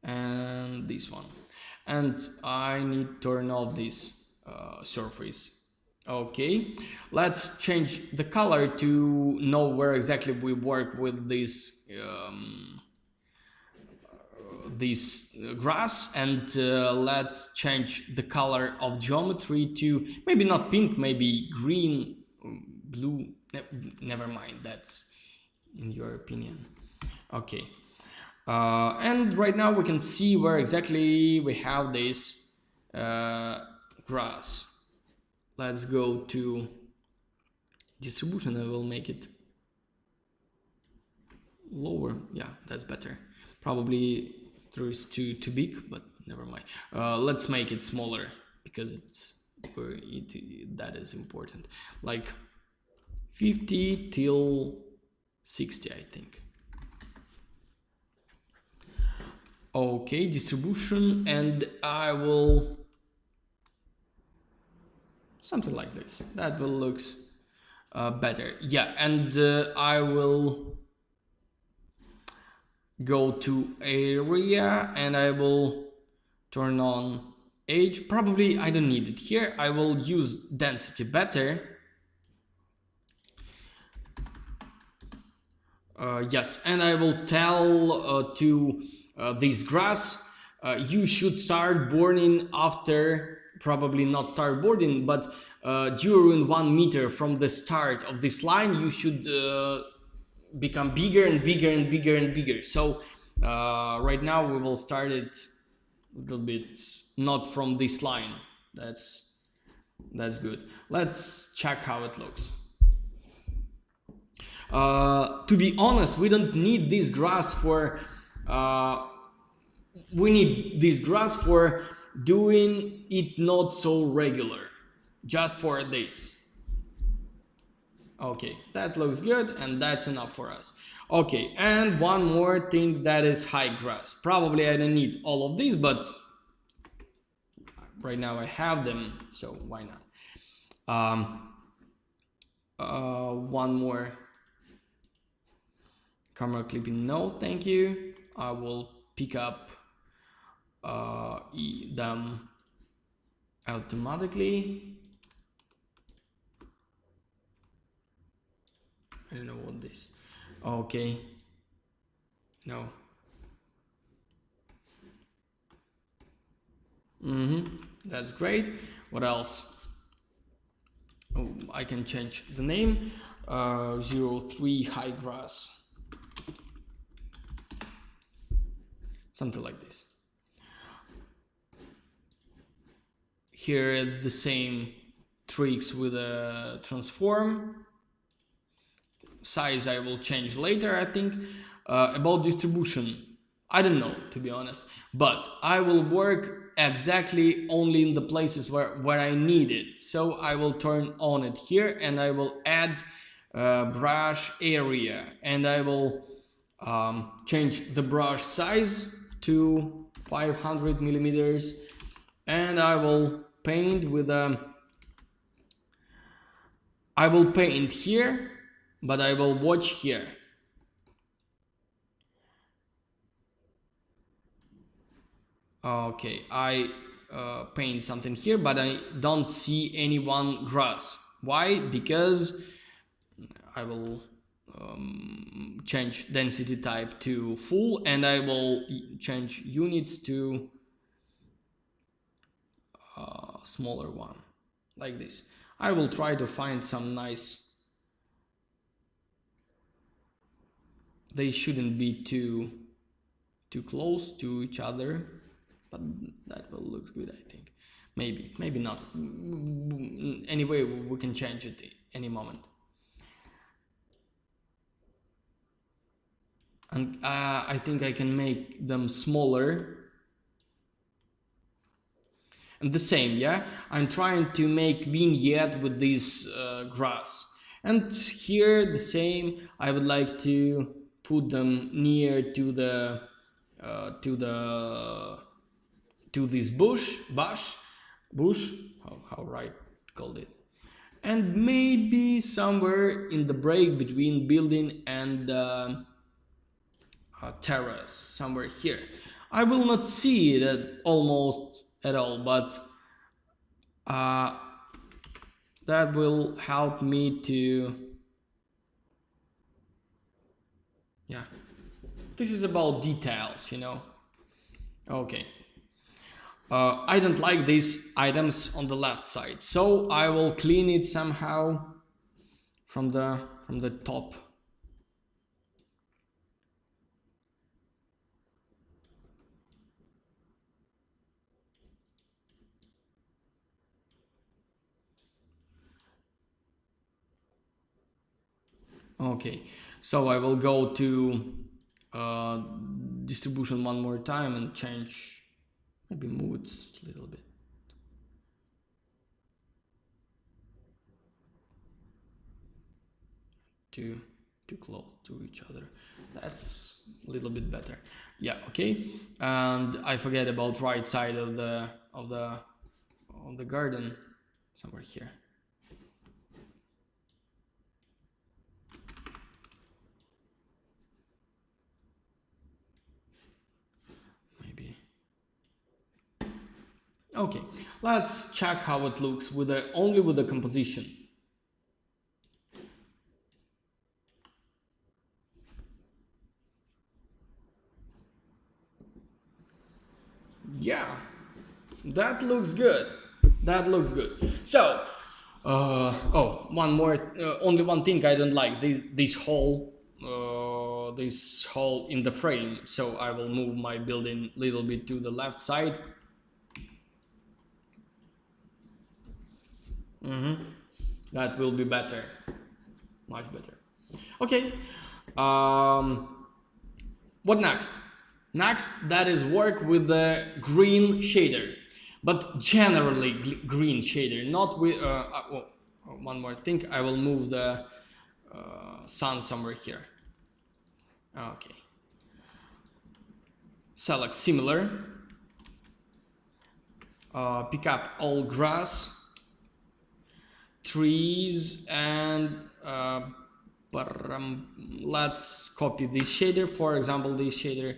and this one, and I need to turn off this surface. Okay, let's change the color to know where exactly we work with this grass, and let's change the color of geometry to maybe not pink, maybe green, blue. Never mind, that's in your opinion. Okay, and right now we can see where exactly we have this grass. Let's go to distribution. I will make it lower. Yeah, that's better. Probably there is too big, but never mind. Let's make it smaller because that is important. Like 50 till 60, I think. Okay, distribution, and I will something like this. That will looks better. Yeah, and I will go to area and I will turn on age. Probably I don't need it here. I will use density better. Yes, and I will tell to this grass you should start boarding after, probably not start boarding, but during 1 meter from the start of this line, you should become bigger and bigger and bigger and bigger. So right now we will start it a little bit not from this line. That's good. Let's check how it looks. To be honest, we don't need this grass for we need this grass for doing it not so regular, just for this. Okay, that looks good, and that's enough for us. Okay, and one more thing, that is high grass. Probably I don't need all of these, but right now I have them, so why not? One more camera clipping, no thank you. I will pick up them automatically. I don't know what this. Okay. No. That's great. What else? Oh, I can change the name. 03 high grass. Something like this. Here the same tricks with a transform. Size I will change later, I think. About distribution, I don't know, to be honest, but I will work exactly only in the places where I need it. So I will turn on it here, and I will add brush area, and I will change the brush size to 500 millimeters, and I will paint with I will paint here, but I will watch here. Okay, I paint something here, but I don't see any one grass. Why? Because I will change density type to full, and I will change units to smaller one, like this. I will try to find some nice. They shouldn't be too close to each other, but that will look good, I think. Maybe not. Anyway, we can change it any moment. And I think I can make them smaller. And the same, yeah? I'm trying to make vignette with this grass. And here the same, I would like to put them near to the to this bush, how right called it, and maybe somewhere in the break between building and terrace, somewhere here. I will not see it almost at all, but that will help me to, yeah, this is about details, you know. Okay. I don't like these items on the left side, so I will clean it somehow from the top. Okay, so I will go to distribution one more time and change, maybe move it a little bit. Too close to each other. That's a little bit better. Yeah, okay. And I forget about right side of the garden, somewhere here. Maybe. Okay, let's check how it looks with only with the composition. Yeah, that looks good. That looks good. So, oh, one more. Only one thing I don't like: this hole in the frame. So I will move my building a little bit to the left side. That will be better, much better. Okay. What next? Next, that is work with the green shader, but generally green shader, not with. One more thing. I will move the sun somewhere here. Okay. Select similar. Pick up all grass, trees, and let's copy this shader. For example, this shader,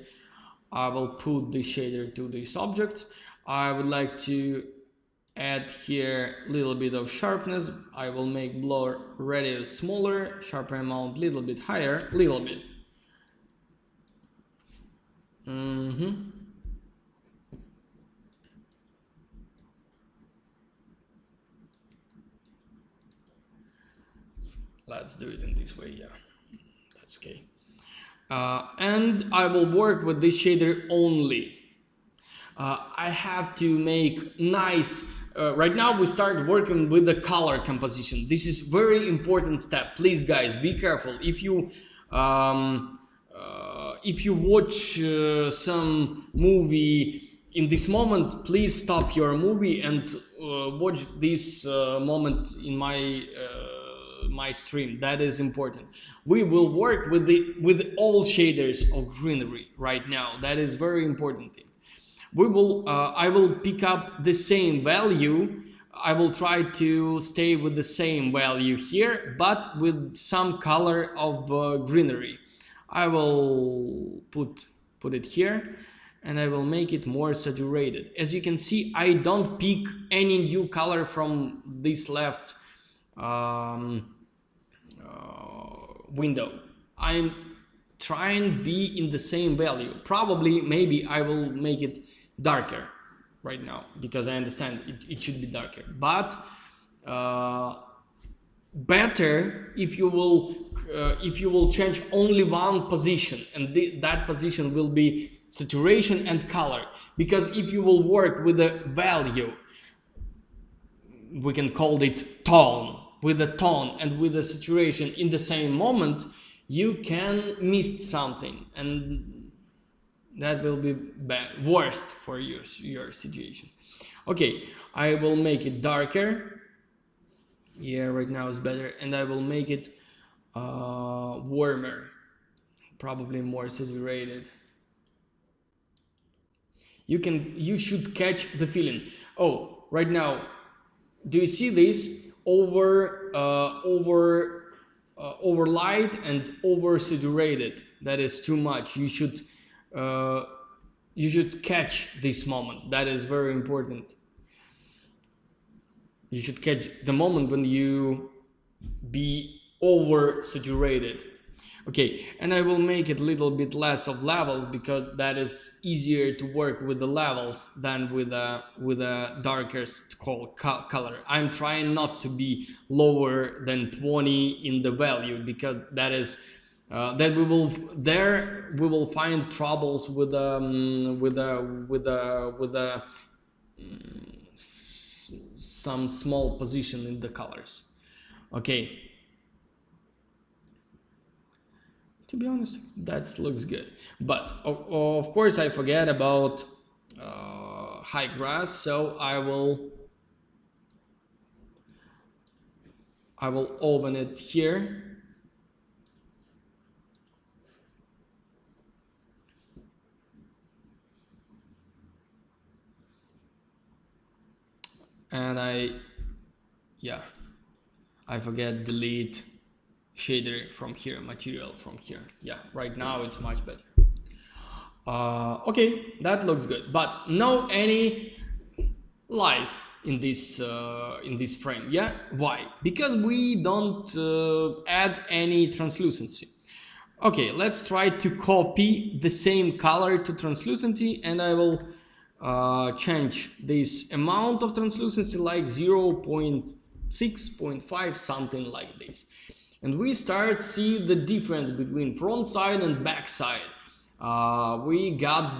I will put the shader to this object. I would like to add here a little bit of sharpness. I will make blur radius smaller, sharpen amount a little bit higher, little bit. Let's do it in this way, yeah, that's okay. And I will work with this shader only. I have to make nice, right now we start working with the color composition. This is very important step. Please guys, be careful. If you watch some movie in this moment, please stop your movie and watch this moment in my stream. That is important. We will work with all shaders of greenery right now. That is very important thing. We will I will pick up the same value. I will try to stay with the same value here, but with some color of greenery. I will put it here, and I will make it more saturated. As you can see, I don't pick any new color from this left window. I'm trying to be in the same value. Probably, maybe I will make it darker right now, because I understand it should be darker, but better if you will change only one position, and that position will be saturation and color. Because if you will work with a value, we can call it tone, with the tone and with the saturation in the same moment, you can miss something, and that will be worst for your situation. Okay, I will make it darker. Yeah, right now it's better, and I will make it warmer, probably more saturated. You should catch the feeling. Oh, right now, do you see this? Over light and over saturated. That is too much. You should catch this moment. That is very important. You should catch the moment when you be over saturated. Okay, and I will make it a little bit less of levels, because that is easier to work with the levels than with a darkest color. I'm trying not to be lower than 20 in the value, because that is then we will find troubles with some small position in the colors. Okay. To be honest, that looks good, but of course I forget about high grass, so I will open it here, and I forget delete shader from here, material from here. Yeah, right now it's much better. Okay, that looks good, but no any life in this frame. Yeah, why? Because we don't add any translucency. Okay, let's try to copy the same color to translucency, and I will change this amount of translucency like 0.6, 0.5, something like this. And we start see the difference between front side and back side. We got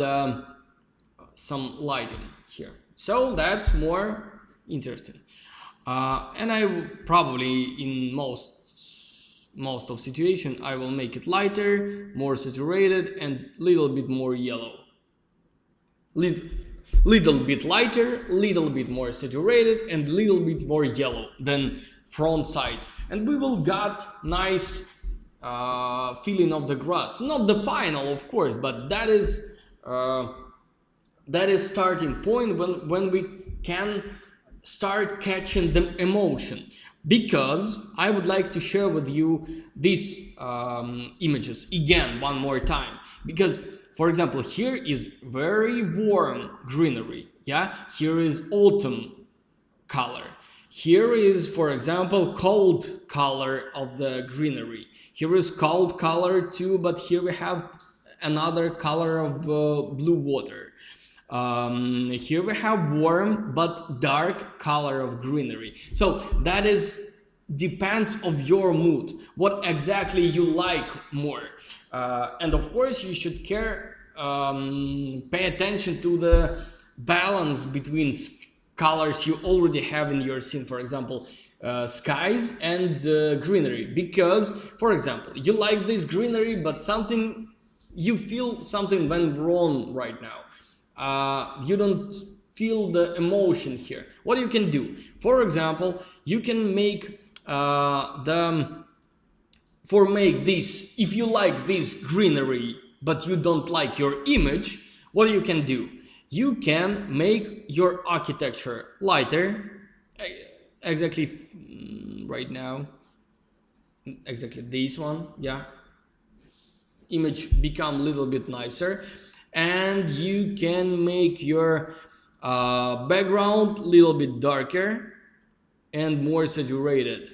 some lighting here, so that's more interesting. And I will probably in most of situation I will make it lighter, more saturated, and little bit more yellow. Little bit lighter, little bit more saturated, and little bit more yellow than front side, and we will got nice feeling of the grass. Not the final, of course, but that is starting point when we can start catching the emotion. Because I would like to share with you these images again one more time, because for example here is very warm greenery, yeah, here is autumn color, here is for example cold color of the greenery, here is cold color too, but here we have another color of blue water. Here we have warm but dark color of greenery. So that is depends of your mood, what exactly you like more. And of course you should pay attention to the balance between colors you already have in your scene, for example skies and greenery, because for example you like this greenery but you feel something went wrong right now. You don't feel the emotion here. What you can do, for example, you can make this, if you like this greenery but you don't like your image, what you can do, you can make your architecture lighter, exactly right now, exactly this one, yeah, image become a little bit nicer. And you can make your background a little bit darker and more saturated.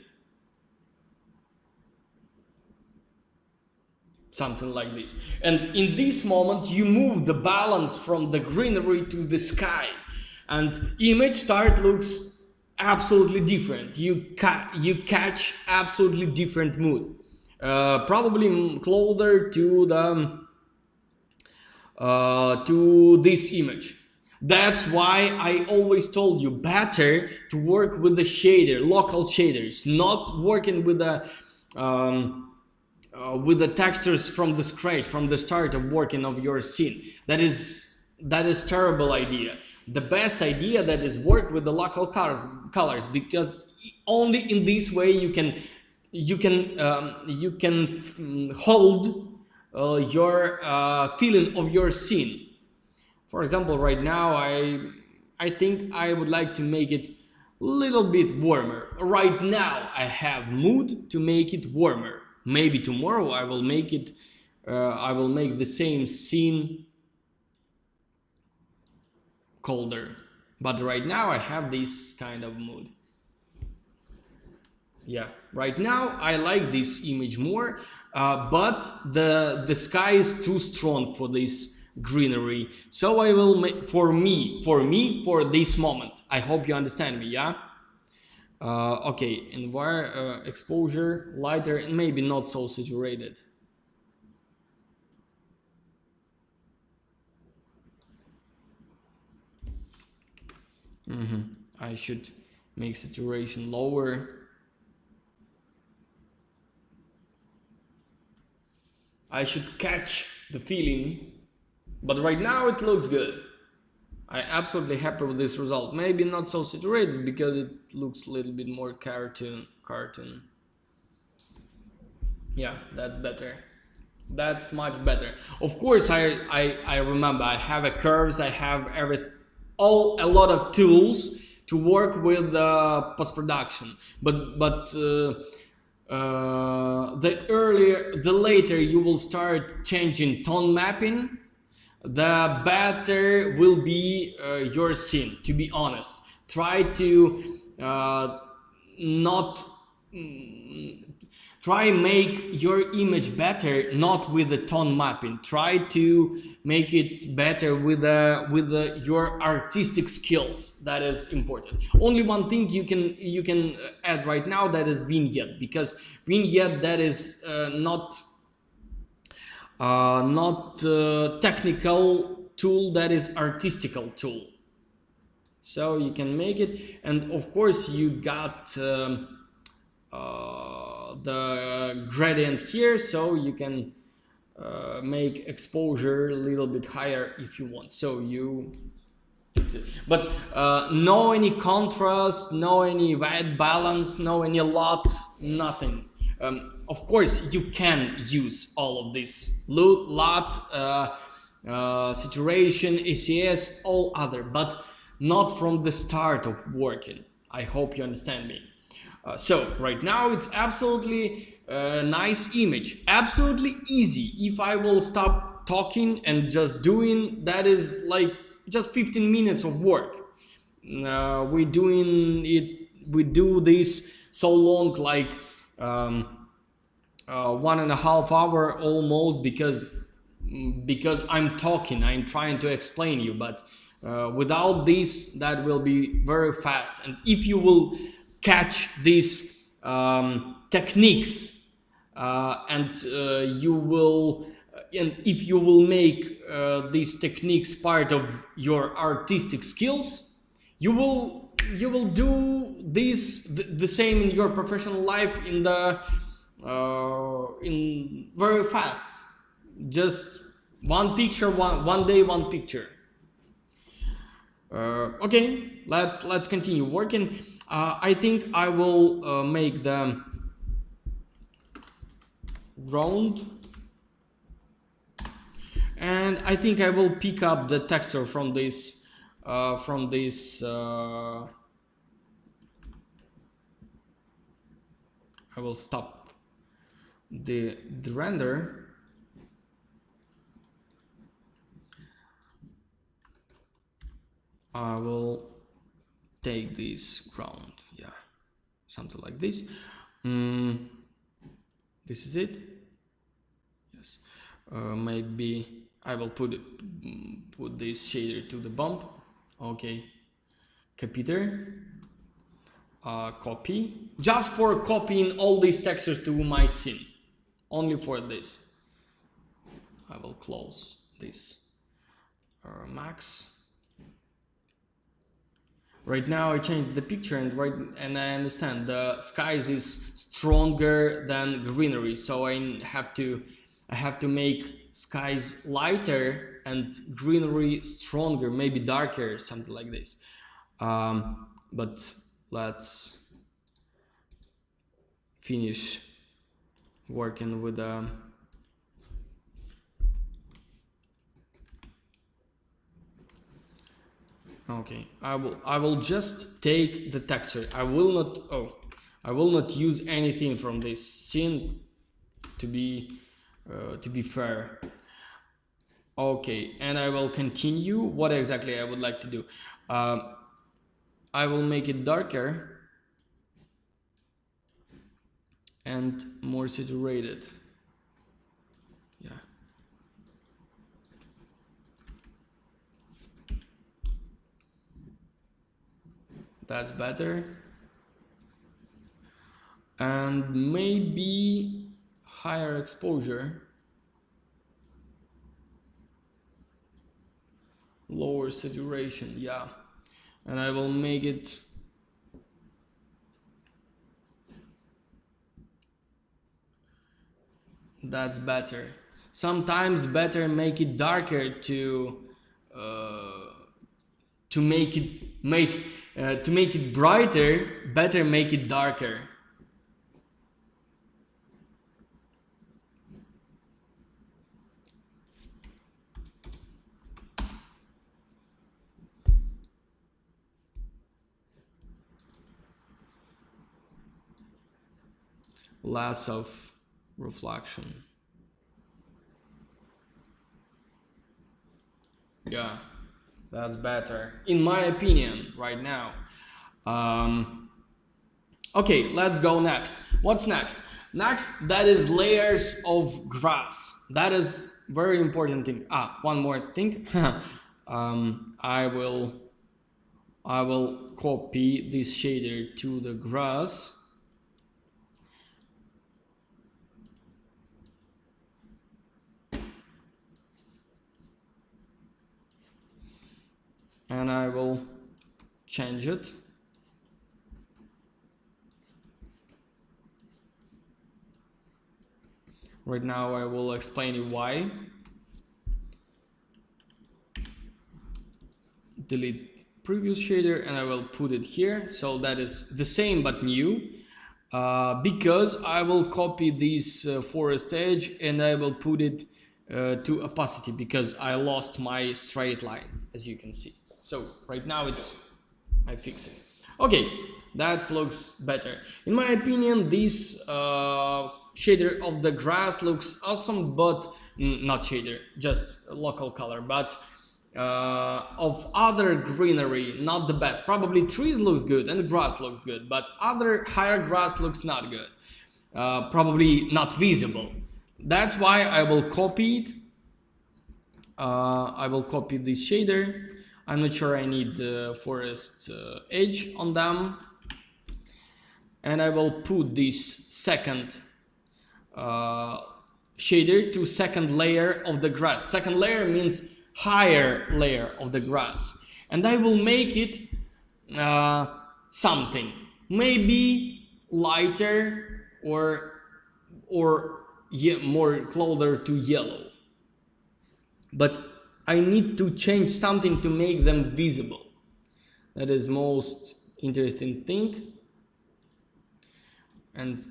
Something like this. And in this moment, you move the balance from the greenery to the sky. And image looks absolutely different. You catch absolutely different mood. Probably closer to the to this image. That's why I always told you better to work with the shader, local shaders, not working with the textures from the scratch, from the start of working of your scene. That is terrible idea. The best idea that is work with the local colors, because only in this way you can hold your feeling of your scene. For example, right now I think I would like to make it a little bit warmer. Right now I have mood to make it warmer. Maybe tomorrow I will make it I will make the same scene colder, but right now I have this kind of mood. Yeah, right now I like this image more, but the sky is too strong for this greenery, so I will make for this moment. I hope you understand me, yeah. Okay, exposure lighter and maybe not so saturated. I should make saturation lower. I should catch the feeling, but right now it looks good. I'm absolutely happy with this result. Maybe not so saturated because it looks a little bit more cartoon. Yeah, that's better. That's much better. Of course, I remember I have a curves. I have a lot of tools to work with post production. But the later you will start changing tone mapping, the better will be your scene. To be honest, try to Try make your image better, not with the tone mapping. Try to make it better with your artistic skills. That is important. Only one thing you can add right now, that is Vignette, because Vignette, that is not technical tool, that is artistical tool. So you can make it, and of course you got the gradient here, so you can make exposure a little bit higher if you want. So you fix it, but no any contrast, no any white balance, no any lot, nothing. Of course you can use all of this lot, saturation, ACS, all other, but not from the start of working. I hope you understand me. So right now it's absolutely nice image, absolutely easy. If I will stop talking and just doing, that is like just 15 minutes of work. We do this so long, like 1.5 hours almost, because I'm talking, I'm trying to explain you, but without this, that will be very fast. And if you will catch these techniques and if you will make these techniques part of your artistic skills, you will do this the same in your professional life in very fast. Just one picture, one day, one picture. Okay, let's continue working. I think I will make the ground, and I think I will pick up the texture from this I will stop the render. I will take this ground, yeah, something like this. This is it. Yes. Maybe I will put this shader to the bump. Okay. Computer. Copy. Just for copying all these textures to my scene. Only for this. I will close this max. Right now I changed the picture, and I understand the skies is stronger than greenery, so I have to make skies lighter and greenery stronger, maybe darker, something like this. But let's finish working with okay, I will just take the texture. I will not use anything from this scene, to be fair. Okay, and I will continue. What exactly I would like to do? I will make it darker and more saturated. Yeah. That's better. And maybe higher exposure, lower saturation, yeah. And I will make it that's better. Sometimes better make it darker to make it brighter, better make it darker. Less of reflection. Yeah, that's better, in my opinion, right now. Okay, let's go next. What's next? Next, that is layers of grass. That is very important thing. One more thing. I will copy this shader to the grass. And I will change it. Right now I will explain you why. Delete previous shader and I will put it here. So that is the same but new. Because I will copy this forest edge and I will put it to opacity because I lost my straight line, as you can see. So right now I fix it. Okay, that looks better. In my opinion, this shader of the grass looks awesome, but not shader, just local color. But of other greenery, not the best. Probably trees looks good and grass looks good, but other higher grass looks not good. Probably not visible. That's why I will copy it. I will copy this shader. I'm not sure I need the forest edge on them. And I will put this second shader to second layer of the grass. Second layer means higher layer of the grass. And I will make it something. Maybe lighter or more closer to yellow. But I need to change something to make them visible. That is most interesting thing. And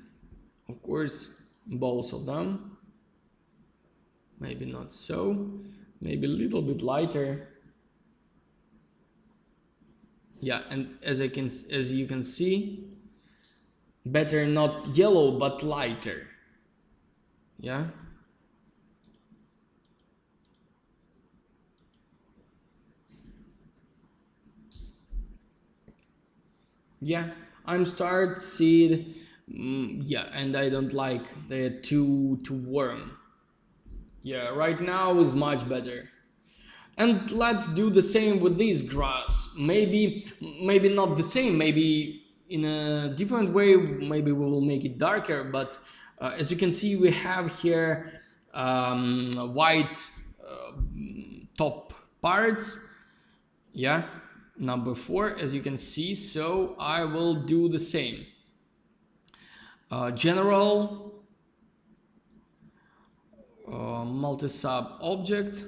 of course, both of them. Maybe not so. Maybe a little bit lighter. Yeah, and as you can see, better not yellow but lighter. Yeah. Yeah, I'm start seed. Yeah, and I don't like the too warm. Yeah, right now is much better. And let's do the same with this grass. Maybe not the same. Maybe in a different way. Maybe we will make it darker. But as you can see, we have here white top parts. Yeah. Number 4, as you can see, so I will do the same. General multi-sub object,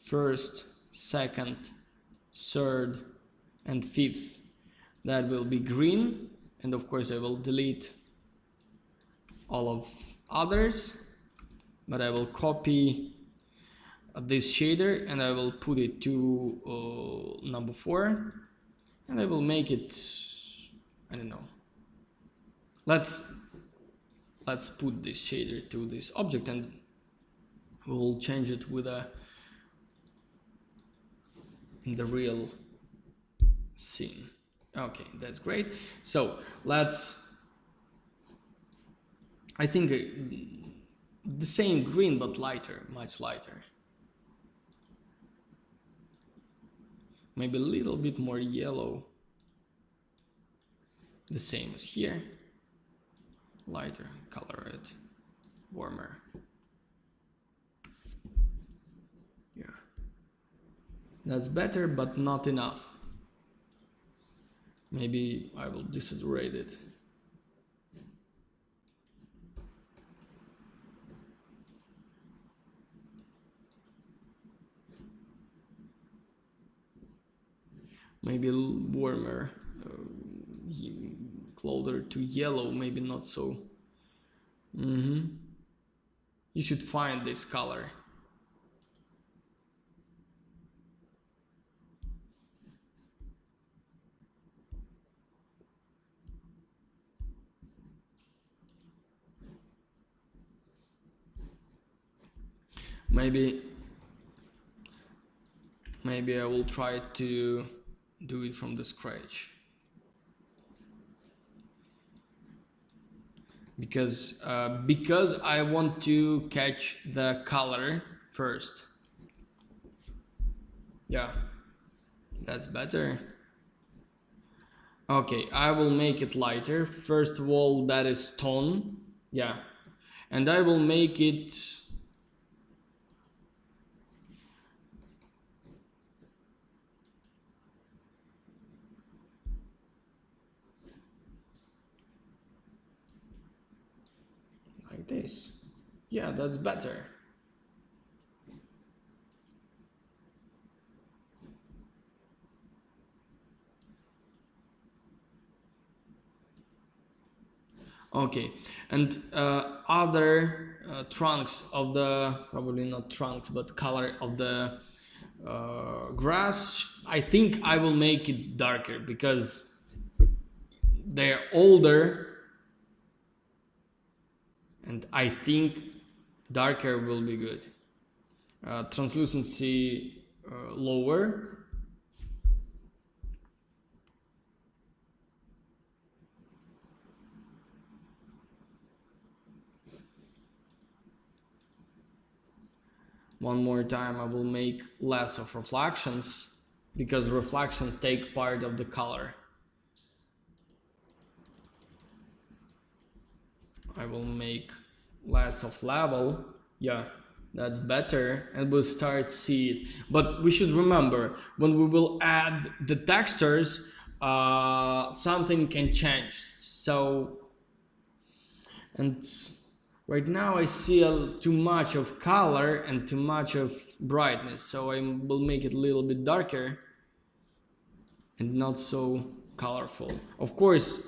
first, second, third, and fifth. That will be green, and of course I will delete all of others, but I will copy this shader and I will put it to number 4 and I will make it, I don't know, let's put this shader to this object and we'll change it with in the real scene. Okay, that's great. So I think the same green but lighter, much lighter. Maybe a little bit more yellow. The same as here. Lighter, color it warmer. Yeah. That's better, but not enough. Maybe I will desaturate it. Maybe a little warmer, closer to yellow, maybe not so. You should find this color. Maybe I will try to do it from the scratch. because I want to catch the color first. Yeah, that's better. Okay, I will make it lighter. First of all, that is tone. Yeah, and I will make it like this. Yeah, that's better. Okay, and other trunks of the, probably not trunks, but color of the grass, I think I will make it darker because they're older, and I think darker will be good. Translucency lower. One more time, I will make less of reflections because reflections take part of the color. I will make less of level. Yeah, that's better, and we'll start see it. But we should remember, when we will add the textures, something can change. So, and right now I see too much of color and too much of brightness, so I will make it a little bit darker and not so colorful. Of course,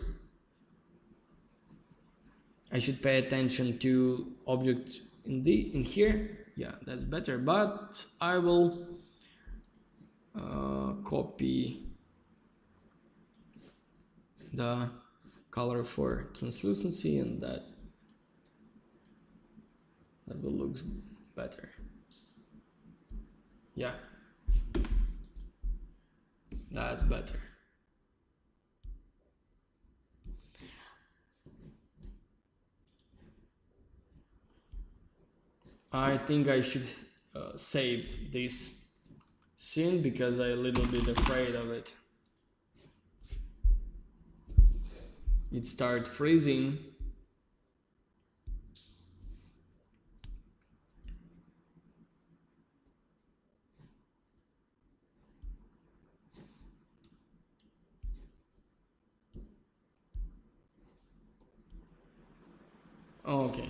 I should pay attention to object in here. Yeah, that's better, but I will copy the color for translucency, and that will look better. Yeah, that's better. I think I should save this scene because I'm a little bit afraid of it. It started freezing. Okay,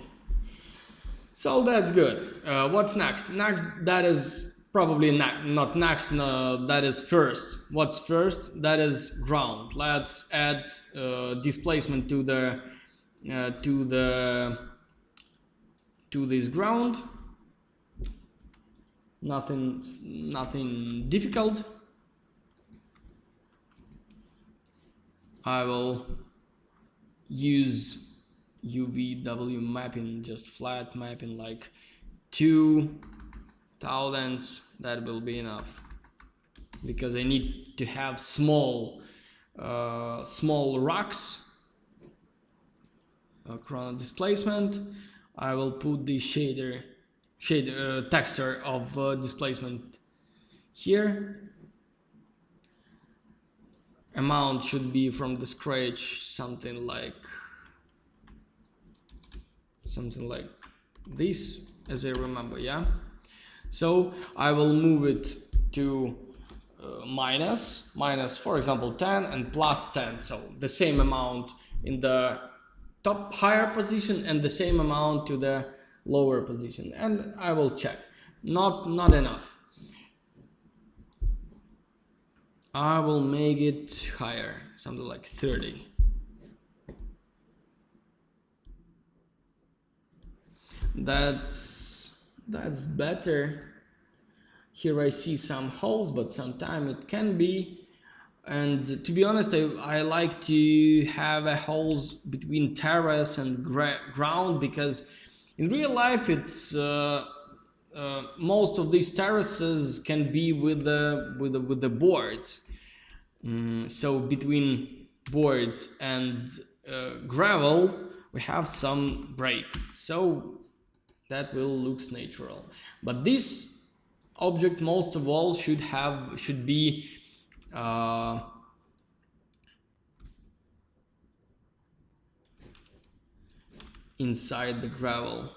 so that's good. What's next? Next, that is probably not next, no, that is first. What's first? That is ground. Let's add displacement to the to this ground. Nothing difficult. I will use UVW mapping, just flat mapping, like 2000. That will be enough because I need to have small rocks. Chrono displacement. I will put the texture of displacement here. Amount should be from the scratch something like this, as I remember. Yeah, so I will move it to minus, for example 10, and plus 10, so the same amount in the top higher position and the same amount to the lower position, and I will check. Not enough. I will make it higher, something like 30. That's better. Here I see some holes, but sometimes it can be. And to be honest, I like to have a holes between terrace and ground, because in real life it's most of these terraces can be with the boards. So between boards and gravel, we have some break, so that will look natural. But this object most of all should be inside the gravel.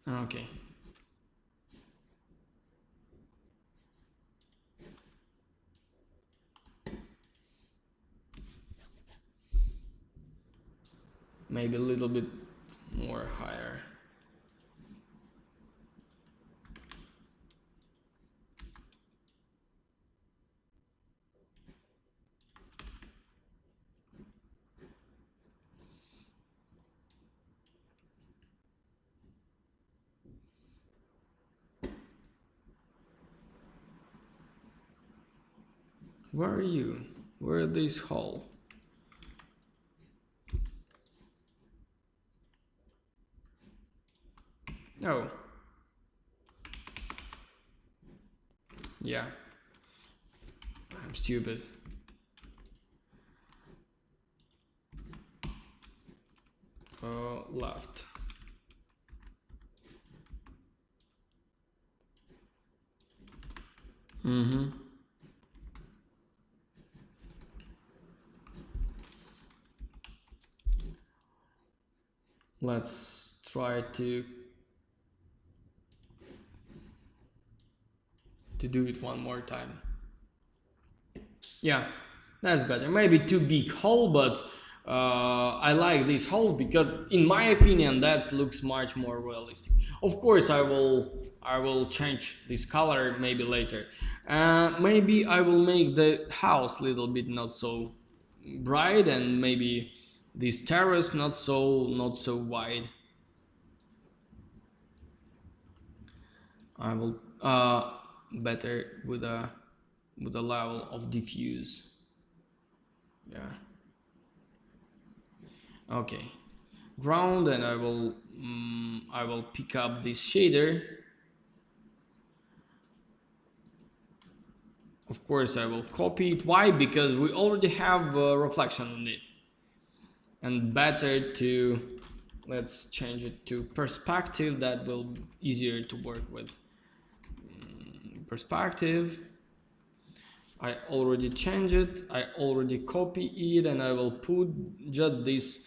Okay. Maybe a little bit more higher. Where are you? Where is this hole? Oh. Yeah. I'm stupid. Left. Let's try to do it one more time. Yeah, that's better. Maybe too big hole, but I like this hole because, in my opinion, that looks much more realistic. Of course, I will change this color maybe later. Maybe I will make the house a little bit not so bright, and maybe this terrace not so wide. I will better with a level of diffuse. Yeah. Okay. Ground, and I will pick up this shader. Of course, I will copy it. Why? Because we already have a reflection on it. And better to, let's change it to perspective. That will be easier to work with. Perspective. I already changed it. I already copy it, and I will put just this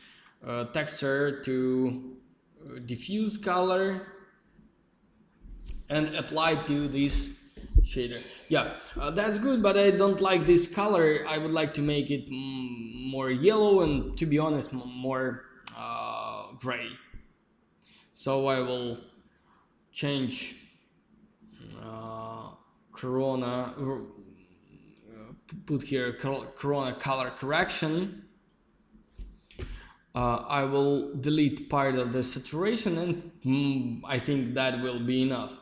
texture to diffuse color and apply to this shader. Yeah, that's good, but I don't like this color. I would like to make it more yellow and, to be honest, more gray. So I will change Corona, put here Corona color correction. I will delete part of the saturation, and I think that will be enough.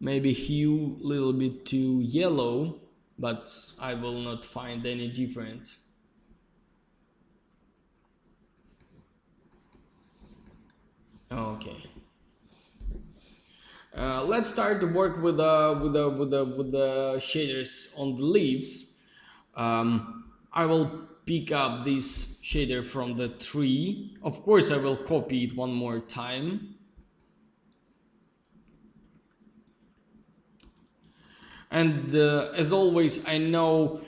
Maybe hue a little bit too yellow, but I will not find any difference. Okay. Let's start to work with the shaders on the leaves. I will pick up this shader from the tree. Of course, I will copy it one more time. And as always, I know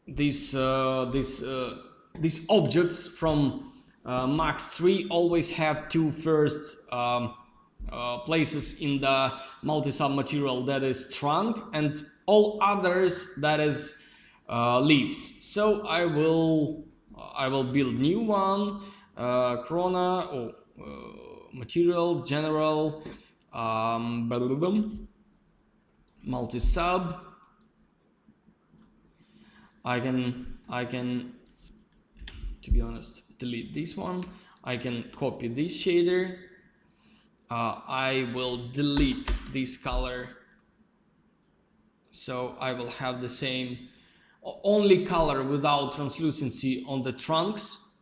these objects from Max 3 always have two first places in the multi-sub material, that is trunk, and all others, that is leaves. So I will build new one, Corona, material, general, multi-sub. I can, to be honest, delete this one. I can copy this shader. I will delete this color, so I will have the same only color without translucency on the trunks.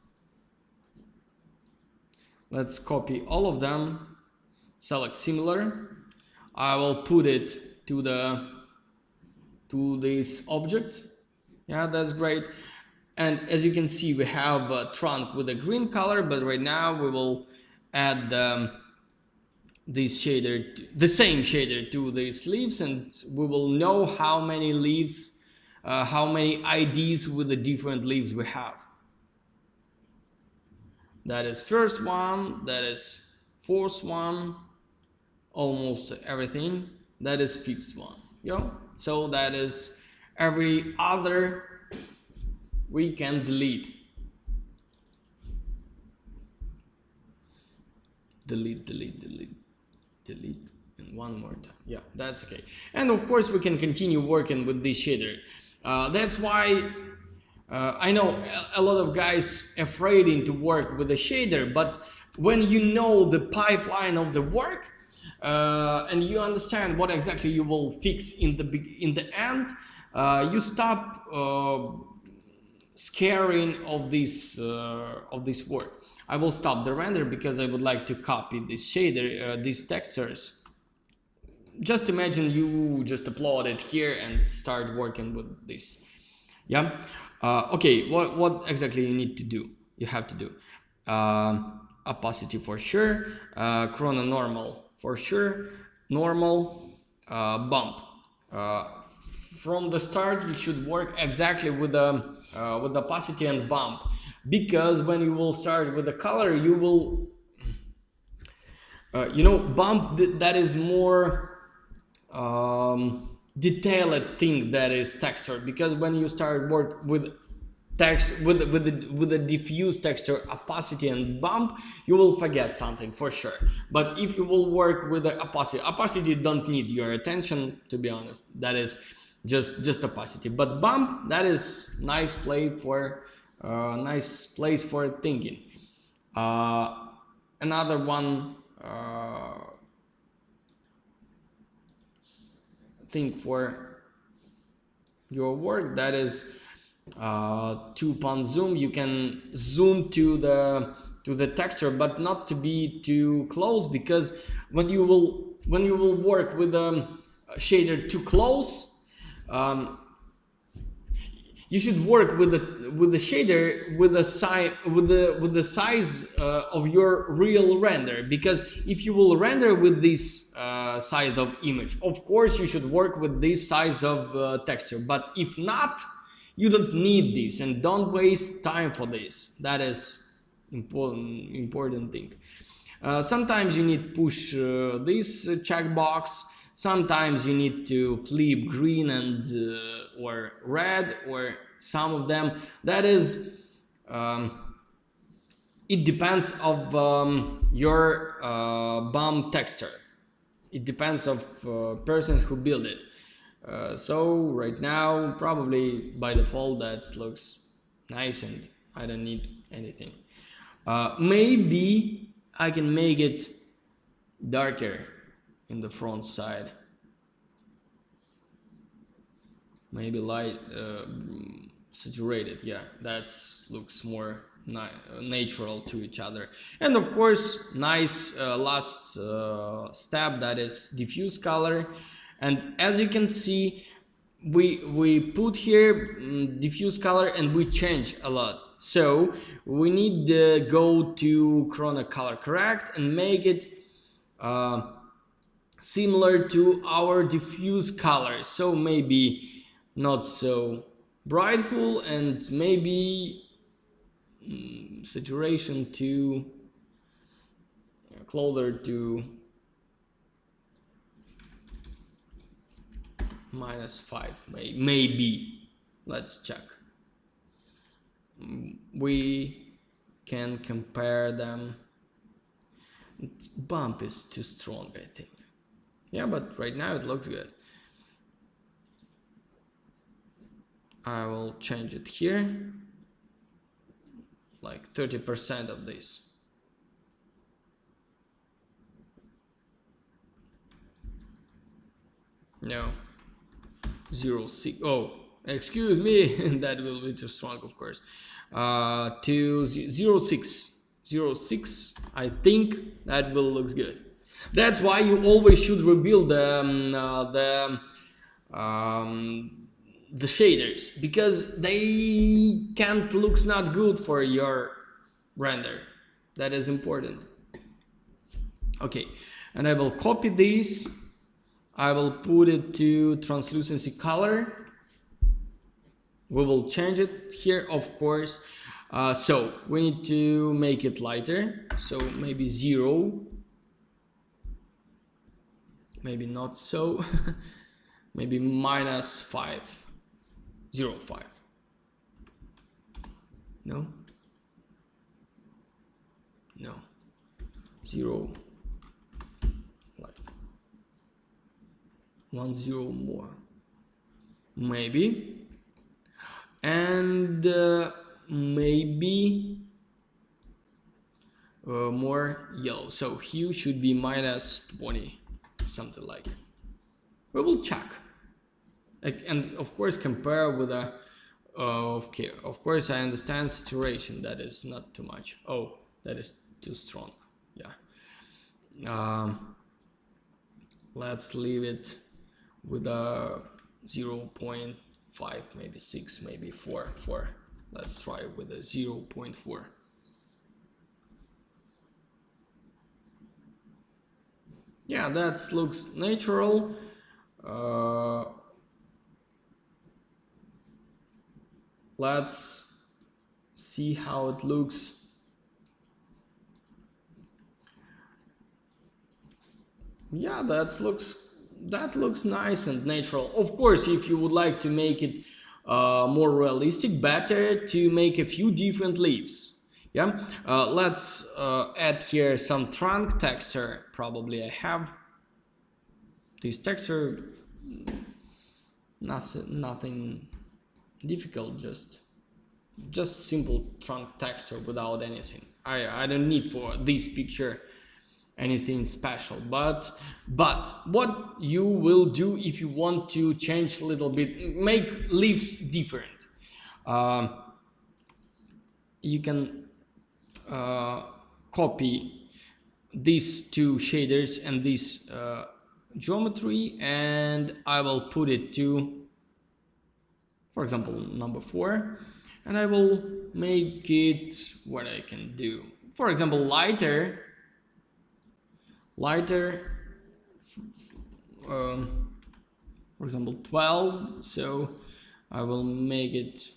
Let's copy all of them, select similar. I will put it to this object. Yeah, that's great. And as you can see, we have a trunk with a green color, but right now we will add this shader, the same shader to these leaves, and we will know how many leaves, how many IDs with the different leaves we have. That is first one, that is fourth one, almost everything. That is fifth one. Yeah. So that is every other we can delete. Delete, and one more time. Yeah, that's okay. And of course we can continue working with this shader. That's why I know a lot of guys afraid to work with a shader, but when you know the pipeline of the work and you understand what exactly you will fix in the end, you stop scaring of this work. I will stop the render because I would like to copy this shader, these textures. Just imagine you just upload it here and start working with this. Yeah. Okay. What exactly you need to do? You have to do opacity for sure, chrono normal for sure, normal, bump. From the start, you should work exactly with opacity and bump, because when you will start with the color, you will, bump that is more detailed thing that is texture, because when you start work with text with the diffuse texture, opacity and bump, you will forget something for sure. But if you will work with the opacity don't need your attention, to be honest. That is just opacity. But bump, that is nice place for thinking. Another one thing for your work, that is 2-point zoom. You can zoom to the texture, but not to be too close, because when you will work with the shader too close, you should work with the shader with the size of your real render, because if you will render with this size of image, of course you should work with this size of texture. But if not, you don't need this, and don't waste time for this. That is important thing. Sometimes you need to push this checkbox. Sometimes you need to flip green and or red, or some of them. That is, it depends of your bump texture. It depends of person who build it. So right now, probably by default, that looks nice and I don't need anything. Maybe I can make it darker in the front side. Maybe light, saturated. Yeah, that looks more natural to each other. And of course, nice last step, that is diffuse color. And as you can see, we put here diffuse color and we change a lot. So we need to go to chrono color correct and make it similar to our diffuse color. So maybe not so brightful, and maybe saturation to closer to -5, maybe. Let's check. We can compare them. Bump is too strong, I think. Yeah, but right now it looks good. I will change it here, like 30% of this. No, 0.6. Oh, excuse me, that will be too strong, of course. To 0.6, 0.6. I think that will looks good. That's why you always should rebuild the shaders, because they can't looks not good for your render. That is important. Okay, and I will copy this. I will put it to translucency color. We will change it here, of course. So we need to make it lighter. So maybe 0. Maybe not so. Maybe -5. 0.5. No? No. 0. Like 1 0 more. Maybe. And maybe more yellow. So hue should be -20. Something like. We will check. And of course compare with a okay, of course I understand saturation, that is not too much. Oh, that is too strong. Yeah, let's leave it with a 0.5, maybe 6, maybe 4. Let's try with a 0.4. Yeah, that looks natural. Let's see how it looks. Yeah, that looks nice and natural. Of course, if you would like to make it more realistic, better to make a few different leaves. Yeah, let's add here some trunk texture. Probably I have this texture. Nothing difficult, just simple trunk texture without anything. I don't need for this picture anything special, but what you will do if you want to change a little bit, make leaves different, you can copy these two shaders and this geometry, and I will put it to, for example, number 4, and I will make it what I can do. For example, lighter, for example 12. So I will make it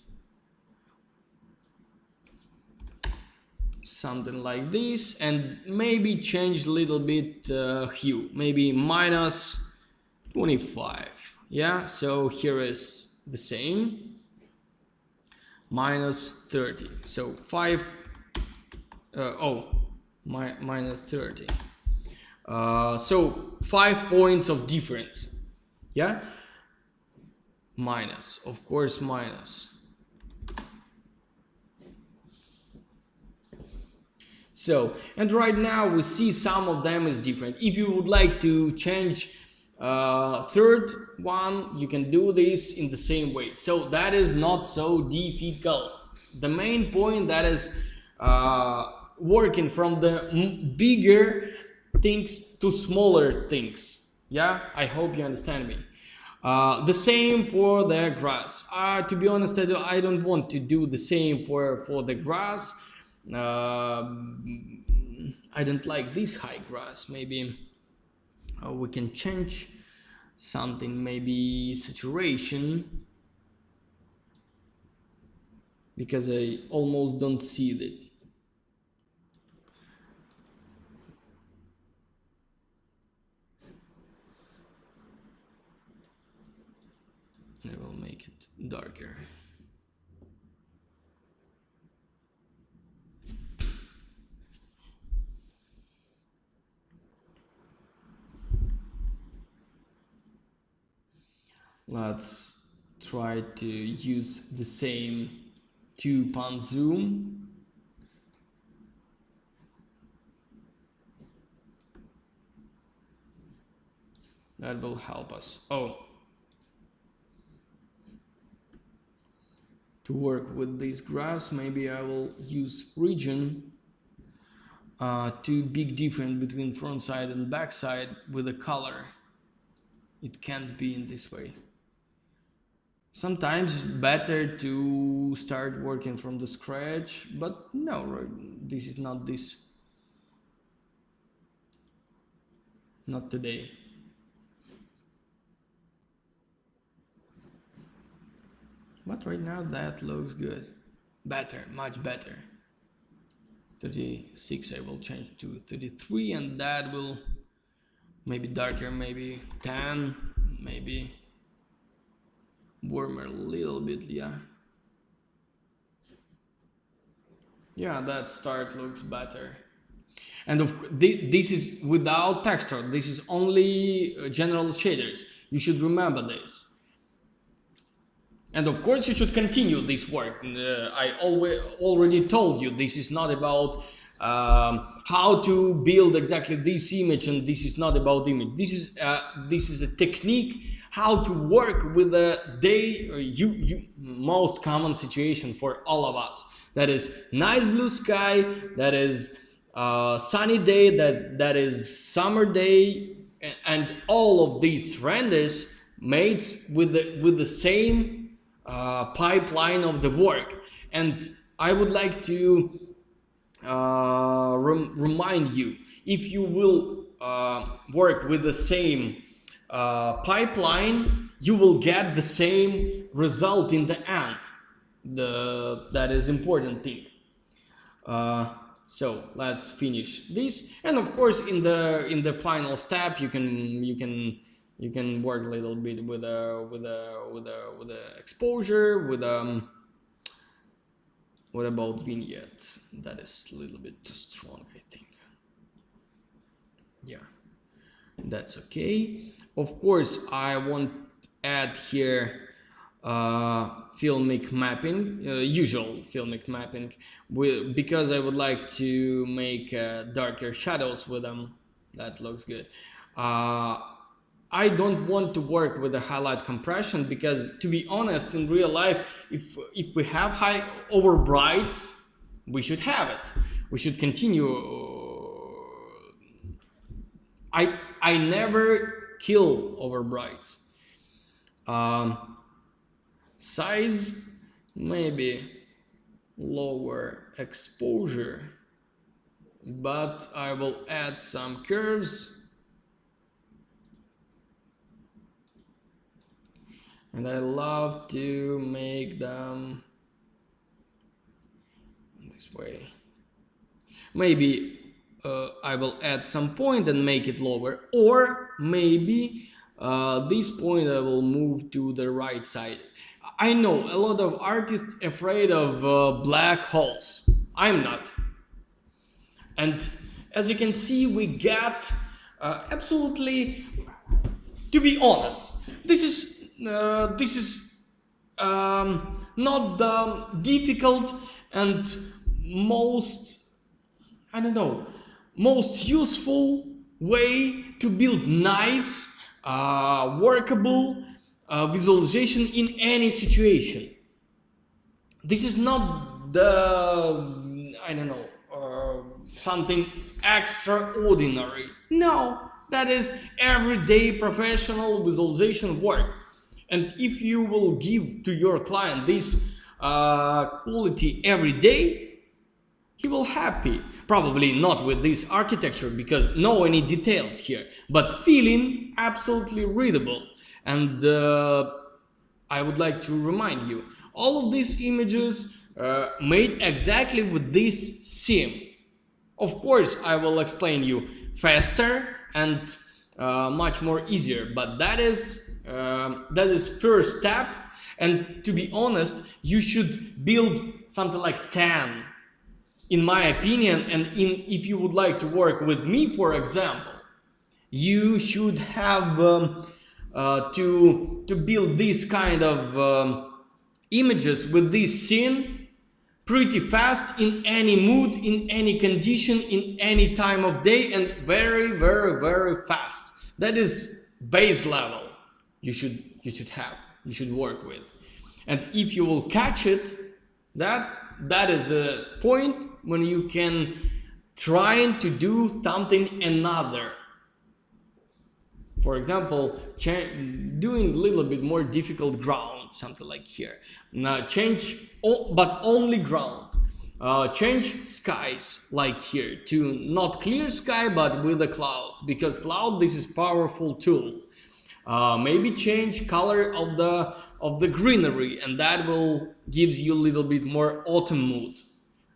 something like this, and maybe change a little bit hue, maybe -25. Yeah, so here is the same, -30. So 5 -30. So 5 points of difference. Yeah, minus, of course, minus. So, and right now we see some of them is different. If you would like to change third one, you can do this in the same way. So that is not so difficult. The main point that is working from the bigger things to smaller things. Yeah, I hope you understand me. The same for the grass. To be honest, I don't want to do the same for the grass. I don't like this high grass. Maybe we can change something, maybe saturation, because I almost don't see it. I will make it darker. Let's try to use the same 2-pan zoom. That will help us. To work with this grass, maybe I will use region too big difference between front side and back side with the color. It can't be in this way. Sometimes it's better to start working from the scratch, but no, this is not this. Not today. But right now that looks good. Better, much better. 36 I will change to 33, and that will maybe darker, maybe 10, maybe warmer a little bit, yeah. Yeah, that start looks better. And this is without texture, this is only general shaders. You should remember this. And of course you should continue this work. I already told you this is not about how to build exactly this image, and this is not about image. This is a technique how to work with the most common situation for all of us. That is nice blue sky, that is sunny day, that is summer day, and all of these renders made with the same pipeline of the work. And I would like to remind you, if you will work with the same pipeline, you will get the same result in the end. That is important thing. So let's finish this, and of course in the final step you can work a little bit with the exposure, what about vignette? That is a little bit too strong, I think. Yeah, that's okay. Of course I want to add here Filmic Mapping, usual Filmic Mapping, because I would like to make darker shadows with them. That looks good. I don't want to work with the highlight compression because, to be honest, in real life, if we have high overbrights, we should have it. We should continue. I never kill overbrights. Size, maybe lower exposure, but I will add some curves. And I love to make them this way. Maybe I will add some point and make it lower, or maybe this point I will move to the right side. I know a lot of artists afraid of black holes. I'm not. And as you can see, we get absolutely, to be honest, this is not the difficult and most useful way to build nice, workable visualization in any situation. This is not the, something extraordinary. No, that is everyday professional visualization work. And if you will give to your client this quality every day, he will happy. Probably not with this architecture because no any details here, but feeling absolutely readable. And I would like to remind you, all of these images made exactly with this theme. Of course, I will explain you faster and much more easier, but that is first step. And to be honest, you should build something like 10, in my opinion. And if you would like to work with me, for example, you should have to build this kind of images with this scene pretty fast, in any mood, in any condition, in any time of day, and very, very, very fast. That is base level you should work with. And if you will catch it, that is a point when you can trying to do something another. For example, doing a little bit more difficult ground, something like here. Now change, but only ground. Change skies like here to not clear sky but with the clouds, because cloud, this is powerful tool. Maybe change color of the greenery, and that will gives you a little bit more autumn mood.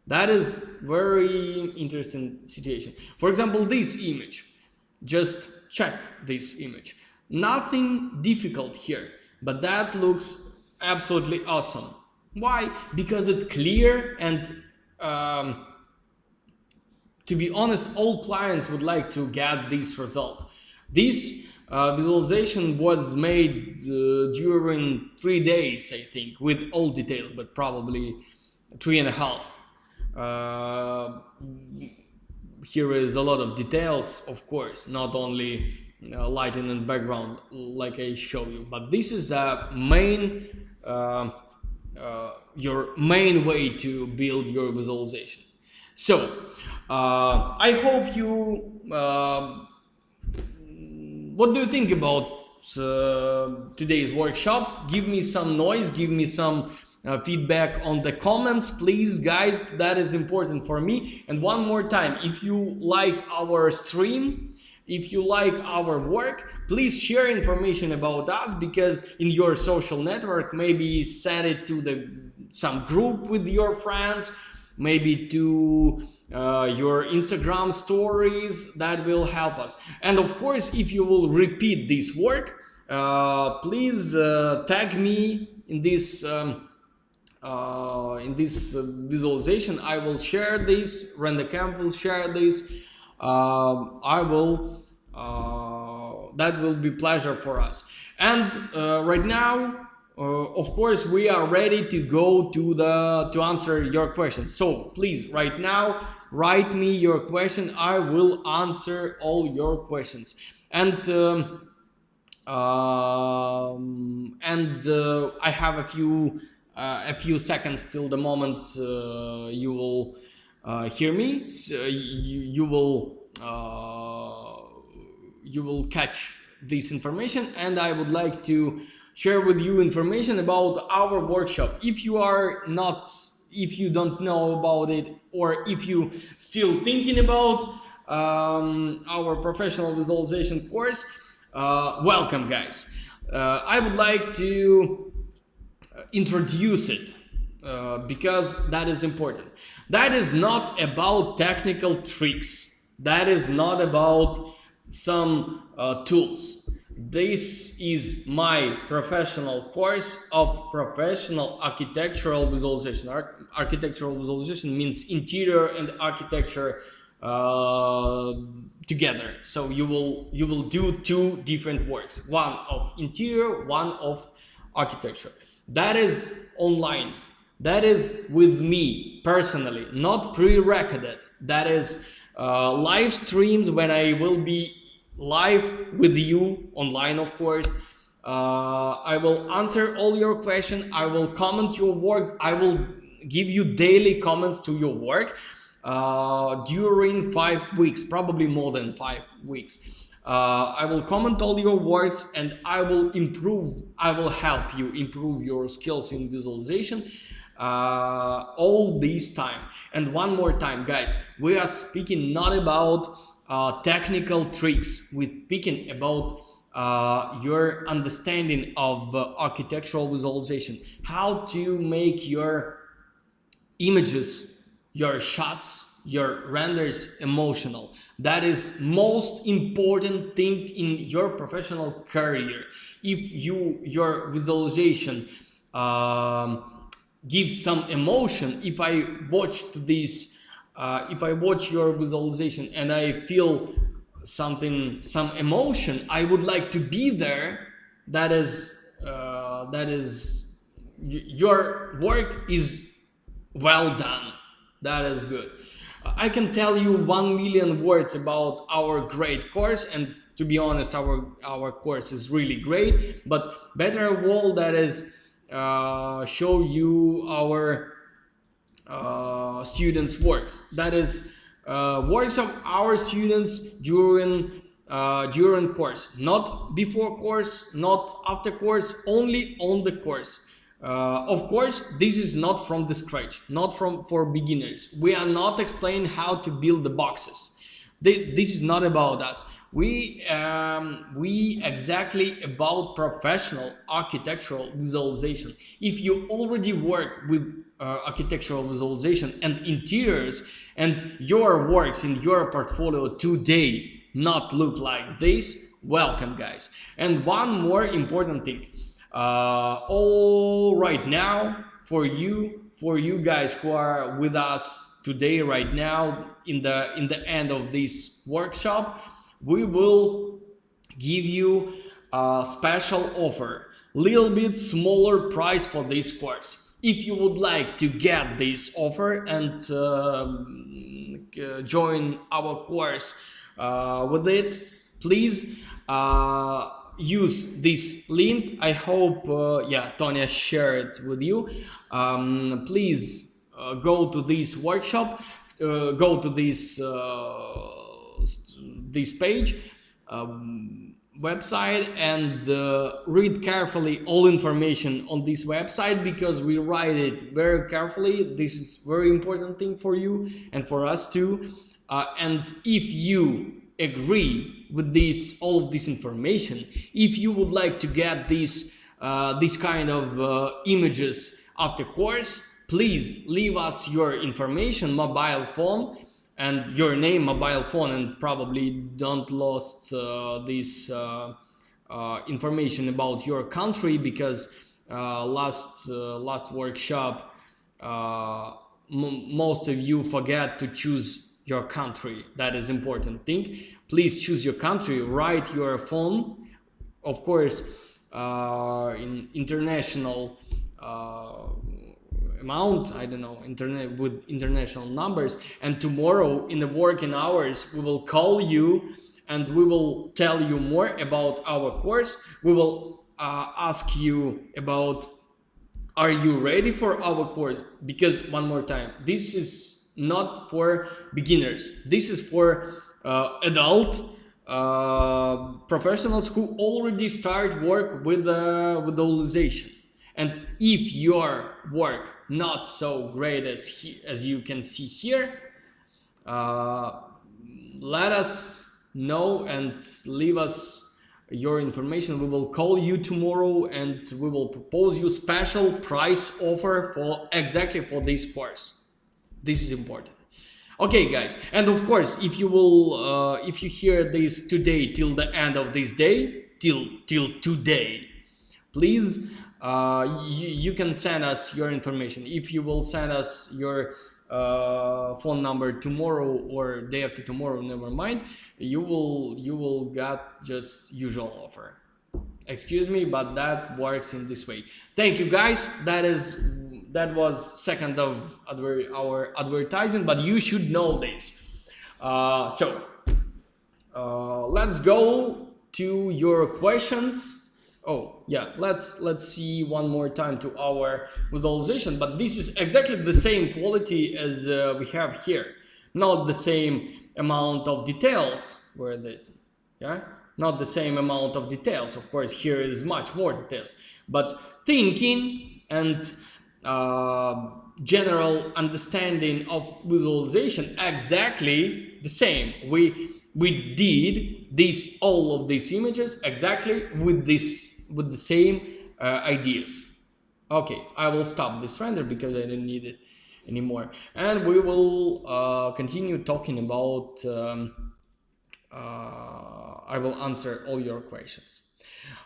That is very interesting situation. For example, this image, just check this image. Nothing difficult here, but that looks absolutely awesome. Why? Because it's clear, and to be honest, all clients would like to get this result. This visualization was made during 3 days, I think, with all details, but probably 3.5. Here is a lot of details, of course, not only lighting and background like I show you, but this is a main your main way to build your visualization. So I hope you what do you think about today's workshop? Give me some noise, give me some feedback on the comments, please, guys. That is important for me. And one more time, if you like our stream, if you like our work, please share information about us, because in your social network, maybe send it to some group with your friends, maybe to your Instagram stories. That will help us. And of course, if you will repeat this work, please tag me in this visualization. I will share this, render.camp will share this. That will be pleasure for us. And right now, of course, we are ready to go to answer your questions. So please, right now, write me your question. I will answer all your questions. And I have a few seconds till the moment you will hear me. So you will catch this information, and I would like to share with you information about our workshop. If you don't know about it, or if you still thinking about our professional visualization course, welcome, guys. I would like to introduce it because that is important. That is not about technical tricks. That is not about some tools. This is my professional course of professional architectural visualization. Architectural visualization means interior and architecture together. So you will do two different works, one of interior, one of architecture. That is online. That is with me personally, not pre-recorded. That is live streams when I will be live with you online, of course. I will answer all your questions. I will comment your work. I will give you daily comments to your work during 5 weeks, probably more than 5 weeks. I will comment all your works, and I will help you improve your skills in visualization all this time. And one more time, guys, we are speaking not about technical tricks. We're speaking about your understanding of architectural visualization, how to make your images, your shots, your renders emotional. That is most important thing in your professional career. If your visualization gives some emotion, if I watch your visualization and I feel some emotion, I would like to be there. That is your work is well done. That is good. I can tell you 1 million words about our great course, and to be honest, our course is really great. But better of all, that is show you our students' works. That is works of our students during course, not before course, not after course, only on the course. Of course, this is not from the scratch, not for beginners. We are not explaining how to build the boxes. This is not about us. We exactly about professional architectural visualization. If you already work with architectural visualization and interiors, and your works in your portfolio today not look like this, welcome guys. And one more important thing, all right now for you guys who are with us today right now in the end of this workshop, we will give you a special offer, little bit smaller price for this course. If you would like to get this offer and join our course with it, please use this link. I hope yeah, Tonya shared it with you. Please go to this workshop, go to this page, website, and read carefully all information on this website, because we write it very carefully. This is very important thing for you and for us too. And if you agree with all of this information, if you would like to get this kind of images after course, please leave us your information, mobile phone, and your name, mobile phone, and probably don't lost this information about your country, because last workshop most of you forget to choose your country. That is important thing. Please choose your country, write your phone, of course, in international amount, I don't know, internet with international numbers. And tomorrow in the working hours, we will call you and we will tell you more about our course. We will ask you about, are you ready for our course? Because one more time, this is not for beginners. This is for adult professionals who already start work with visualization. And if your work not so great as you can see here, let us know and leave us your information. We will call you tomorrow and we will propose you special price offer for exactly for this course. This is important. Okay guys, and of course, if you will if you hear this today till the end of this day, till today, please you can send us your information. If you will send us your phone number tomorrow or day after tomorrow, never mind, you will get just usual offer. Excuse me, but that works in this way. Thank you guys. That was second of our advertising, but you should know this. So let's go to your questions. Oh yeah, let's see one more time to our visualization, but this is exactly the same quality as we have here, not the same amount of details. Where this, yeah, not the same amount of details. Of course, here is much more details, but thinking and general understanding of visualization exactly the same. We did all of these images exactly with the same ideas. Okay, I will stop this render because I don't need it anymore, and we will continue talking about I will answer all your questions.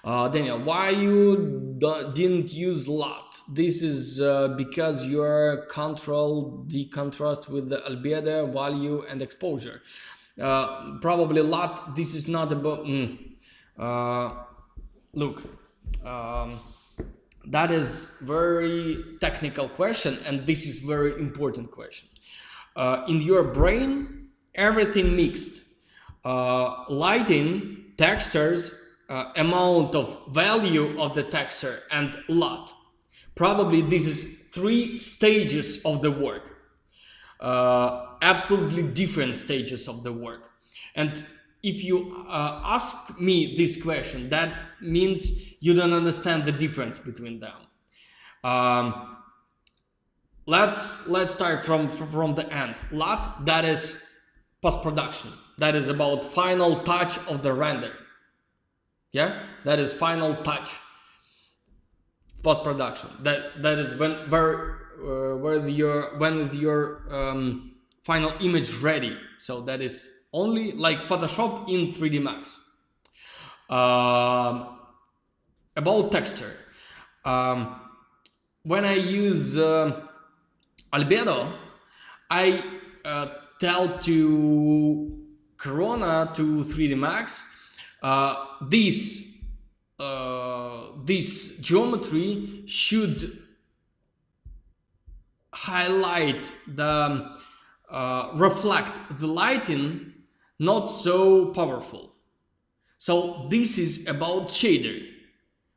Daniel, why you didn't use LUT? This is because your control the contrast with the albedo, value, and exposure. Probably LUT. This is not about. Look, that is very technical question, and this is very important question. In your brain, everything mixed. Lighting, textures, amount of value of the texture, and LUT. Probably this is 3 stages of the work. absolutely different stages of the work. And if you ask me this question, that means you don't understand the difference between them. Let's start from the end. LUT, that is post-production. That is about final touch of the render. Yeah, that is final touch. Post-production. That is when your final image ready. So that is only like Photoshop in 3D Max. About texture. When I use Albedo, I tell to Corona, to 3D Max, this geometry should highlight the reflect the lighting, not so powerful. So this is about shader,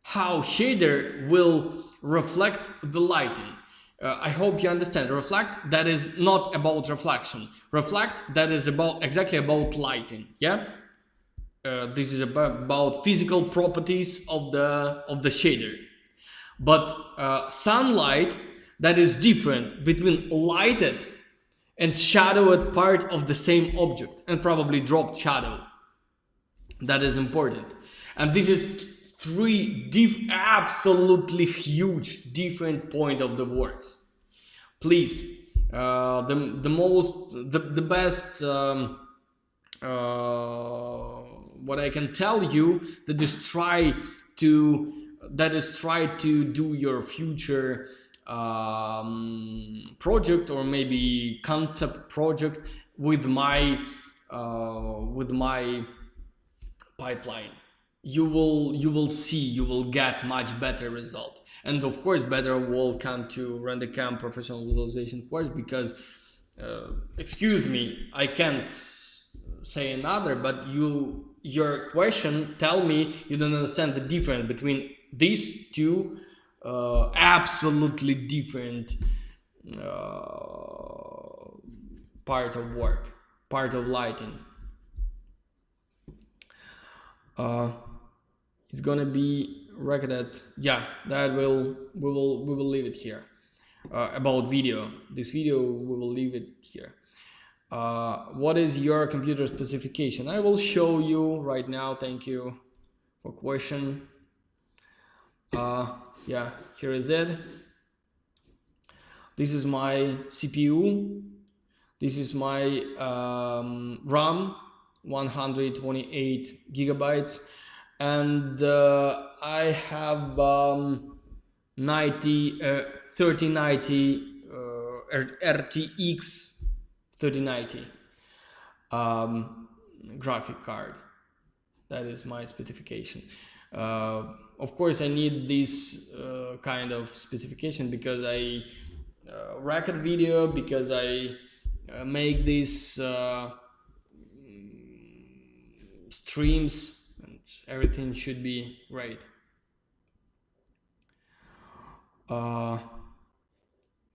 how shader will reflect the lighting. I hope you understand. Reflect, that is not about reflection. Reflect, that is exactly about lighting. Yeah, this is about physical properties of the shader. But sunlight, that is different between lighted and shadowed part of the same object, and probably dropped shadow. That is important. And this is three absolutely huge different point of the works. Please, the best what I can tell you, that is try to do your future project, or maybe concept project with my pipeline. You will see, you will get much better result. And of course, better will come to render.camp professional visualization course, because excuse me, I can't say another, but your question tell me you don't understand the difference between these two absolutely different part of work, part of lighting. It's gonna be recorded. Yeah, that we will leave it here. About video, this video we will leave it here. What is your computer specification? I will show you right now. Thank you for question. Yeah, here is it. This is my CPU. This is my RAM, 128 gigabytes, and I have 3090 RTX 3090 graphic card. That is my specification. Of course, I need this kind of specification because I record video, because I make these streams, and everything should be great.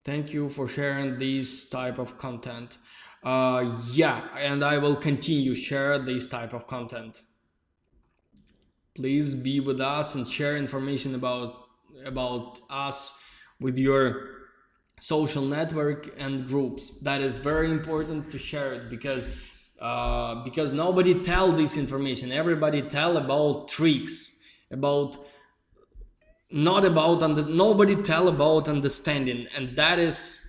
Thank you for sharing this type of content. Yeah, and I will continue share this type of content. Please be with us and share information about us with your social network and groups. That is very important to share it, because nobody tell this information. Everybody tell about tricks, nobody tell about understanding, and that is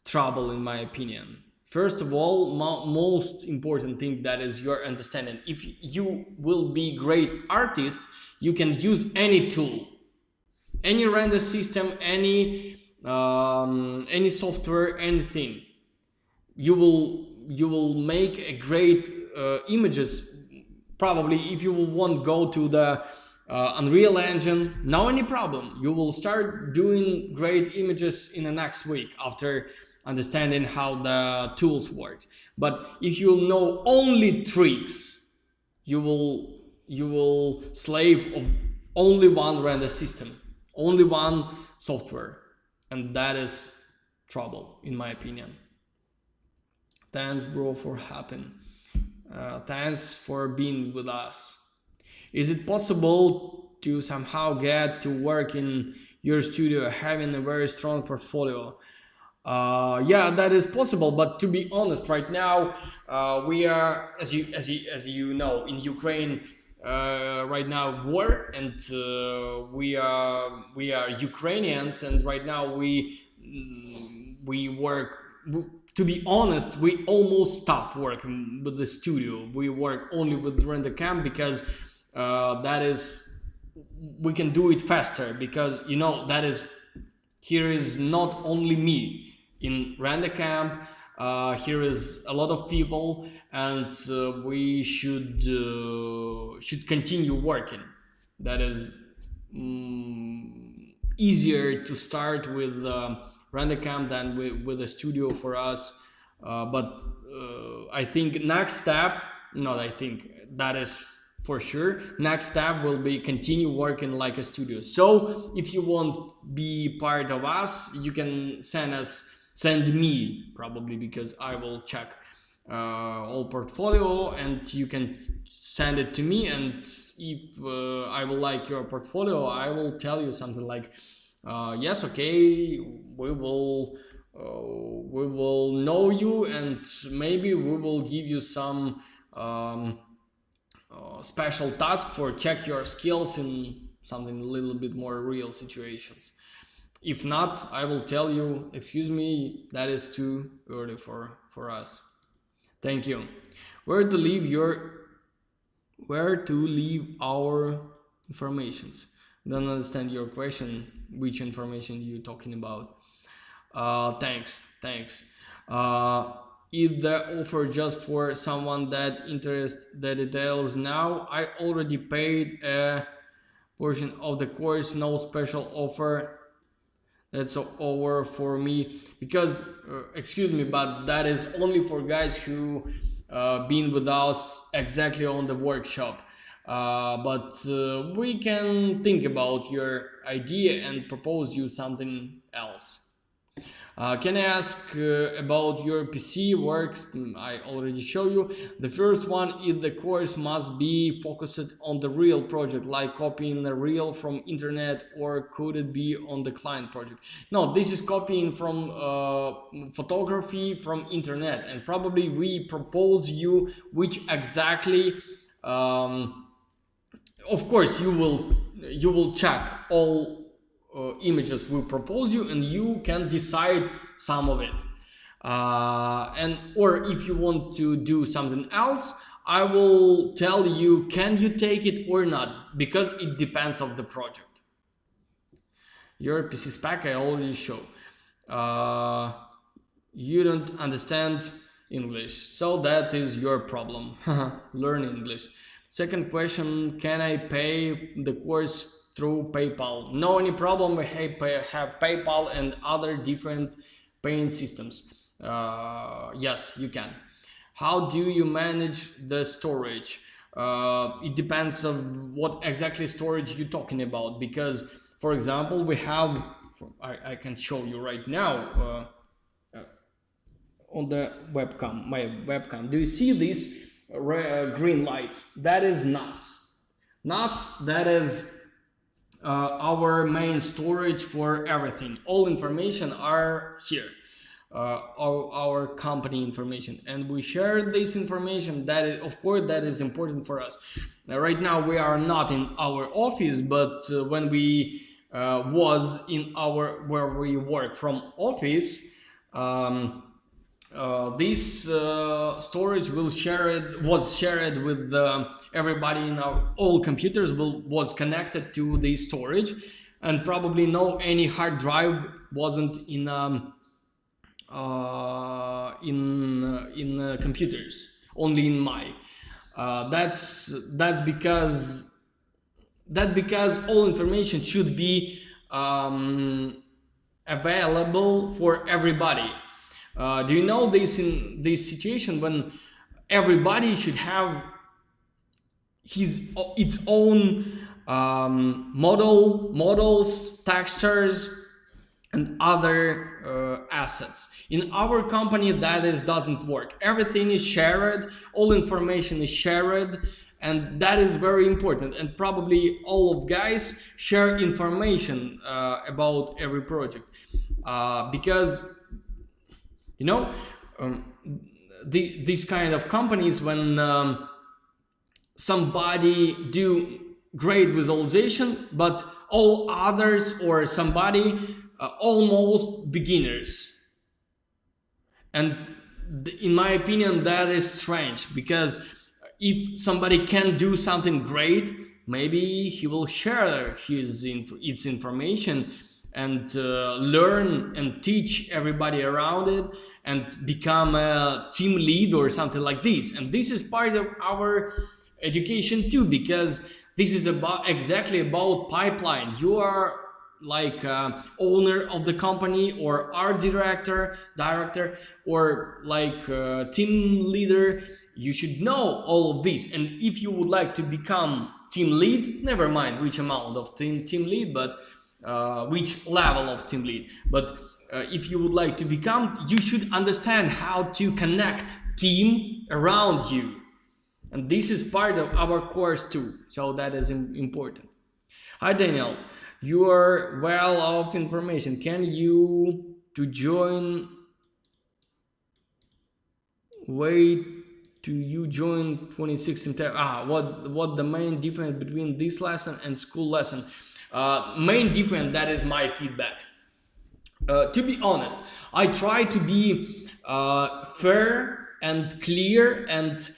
trouble in my opinion. First of all, most important thing, that is your understanding. If you will be great artist, you can use any tool, any render system, any software, anything. You will make a great images. Probably if you won't go to the Unreal Engine, no any problem. You will start doing great images in the next week after understanding how the tools work. But if you know only tricks, you will slave of only one render system, only one software, and that is trouble in my opinion. Thanks, bro, for happening. Thanks for being with us. Is it possible to somehow get to work in your studio having a very strong portfolio? Yeah, that is possible, but to be honest, right now we are, as you know, in Ukraine right now war, and we are Ukrainians, and right now we work. To be honest, we almost stopped working with the studio. We work only with render.camp because that is, we can do it faster, because you know that is, here is not only me in render.camp, here is a lot of people, and we should continue working. That is easier to start with render.camp than with a studio for us, but I think next step, not I think, that is for sure, next step will be continue working like a studio. So if you want be part of us, you can send me probably, because I will check all portfolio, and you can send it to me, and if I will like your portfolio, I will tell you something like, yes, okay, we will know you, and maybe we will give you some special task for check your skills in something a little bit more real situations. If not, I will tell you, excuse me, that is too early for us. Thank you. Where to leave our informations? Don't understand your question. Which information you talking about? Thanks. Is the offer just for someone that interests the details now? I already paid a portion of the course, no special offer. That's over for me, because excuse me, but that is only for guys who been with us exactly on the workshop. But we can think about your idea and propose you something else. Can I ask about your PC works? I already show you. The first one is the course must be focused on the real project, like copying the reel from internet, or could it be on the client project? No, this is copying from photography from internet, and probably we propose you which exactly. Of course, you will check all images we propose you, and you can decide some of it, or if you want to do something else, I will tell you can you take it or not, because it depends on the project. Your PC spec I already show. You don't understand English, so that is your problem. Learn English. Second question, can I pay the course through PayPal? No any problem, we have PayPal and other different paying systems. Yes, you can. How do you manage the storage? It depends on what exactly storage you're talking about, because for example we have, I can show you right now on the webcam, my webcam. Do you see these green lights? That is NAS, that is our main storage for everything. All information are here, our company information, and we share this information. That is, of course, that is important for us. Now, right now we are not in our office, but when we was in our, where we work from office, this storage was shared with everybody in our all computers, was connected to this storage, and probably no any hard drive wasn't in computers, only in my. That's because all information should be available for everybody. Do you know this, in this situation when everybody should have its own models, textures, and other assets. In our company, that doesn't work. Everything is shared, all information is shared, and that is very important. And probably all of guys share information about every project because you know these kind of companies, when somebody do great visualization, but all others or somebody almost beginners. And in my opinion, that is strange, because if somebody can do something great, maybe he will share its information and learn and teach everybody around it and become a team lead or something like this. And this is part of our education too, because this is exactly about pipeline. You are like owner of the company, or art director, or like team leader. You should know all of this. And if you would like to become team lead, never mind which amount of team lead, but which level of team lead, but if you would like to become, you should understand how to connect team around you. And this is part of our course too, so that is important. Hi Daniel, you are well of information. Can you to join? Wait to you join 26 September. What the main difference between this lesson and school lesson? Main difference, that is my feedback. To be honest, I try to be fair and clear and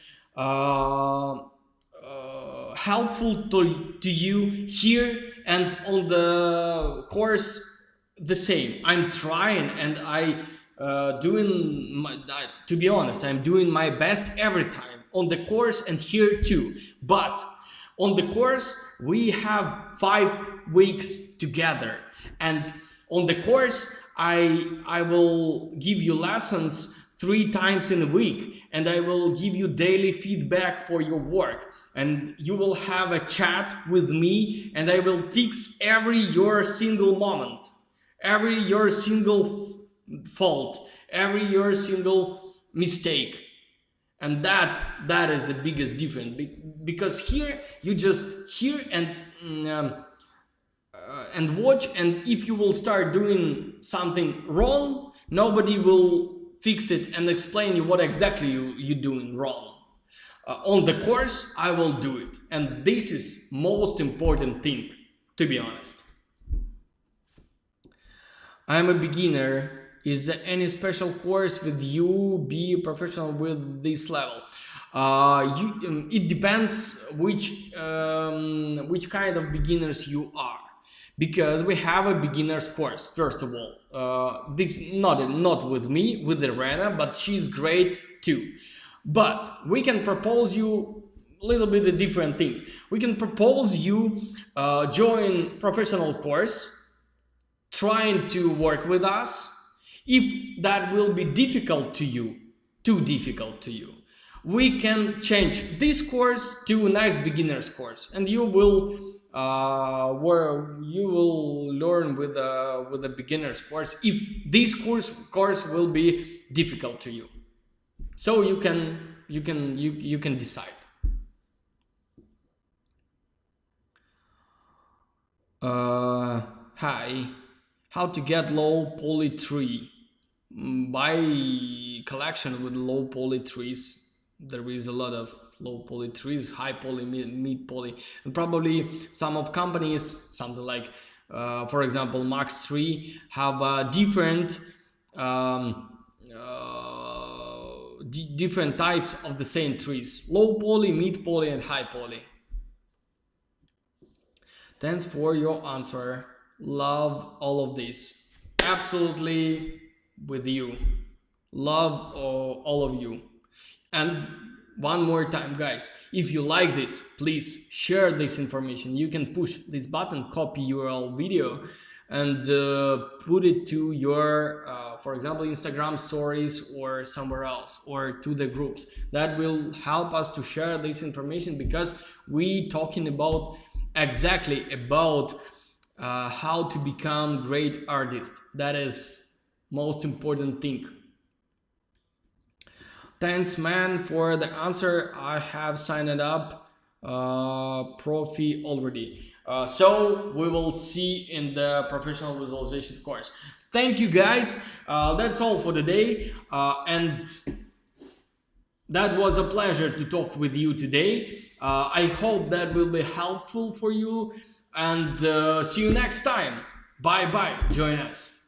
helpful to you here, and on the course the same. I'm trying, and to be honest, I'm doing my best every time on the course and here too. But on the course we have 5 weeks together, and on the course I will give you lessons 3 times in a week, and I will give you daily feedback for your work, and you will have a chat with me, and I will fix your single moment, your single fault, your single mistake. And that is the biggest difference, because here you just hear and watch, and if you will start doing something wrong, nobody will fix it and explain you what exactly you're doing wrong. On the course I will do it, and this is most important thing, to be honest. I'm a beginner. Is there any special course with you be professional with this level? It depends which kind of beginners you are, because we have a beginner's course. First of all, this not with me, with Irena, but she's great too. But we can propose you a little bit a different thing. We can propose you join professional course, trying to work with us. If that will be difficult to you, too difficult to you, we can change this course to next beginner's course, and you will learn with a beginner's course if this course will be difficult to you. So you can decide. Hi, how to get low poly tree? By collection with low poly trees. There is a lot of low poly trees, high poly, mid poly, and probably some of companies, something like for example Max 3, have different different types of the same trees: low poly, mid poly, and high poly. Thanks for your answer. Love all of this. Absolutely with you. Love all of you. And one more time, guys, if you like this, please share this information. You can push this button, copy URL video, and put it to your, for example, Instagram stories or somewhere else, or to the groups. That will help us to share this information, because we talking about exactly about how to become great artist. That is most important thing. Thanks, man, for the answer. I have signed up Profi already. So we will see in the professional visualization course. Thank you, guys. That's all for today. And that was a pleasure to talk with you today. I hope that will be helpful for you. And see you next time. Bye bye. Join us.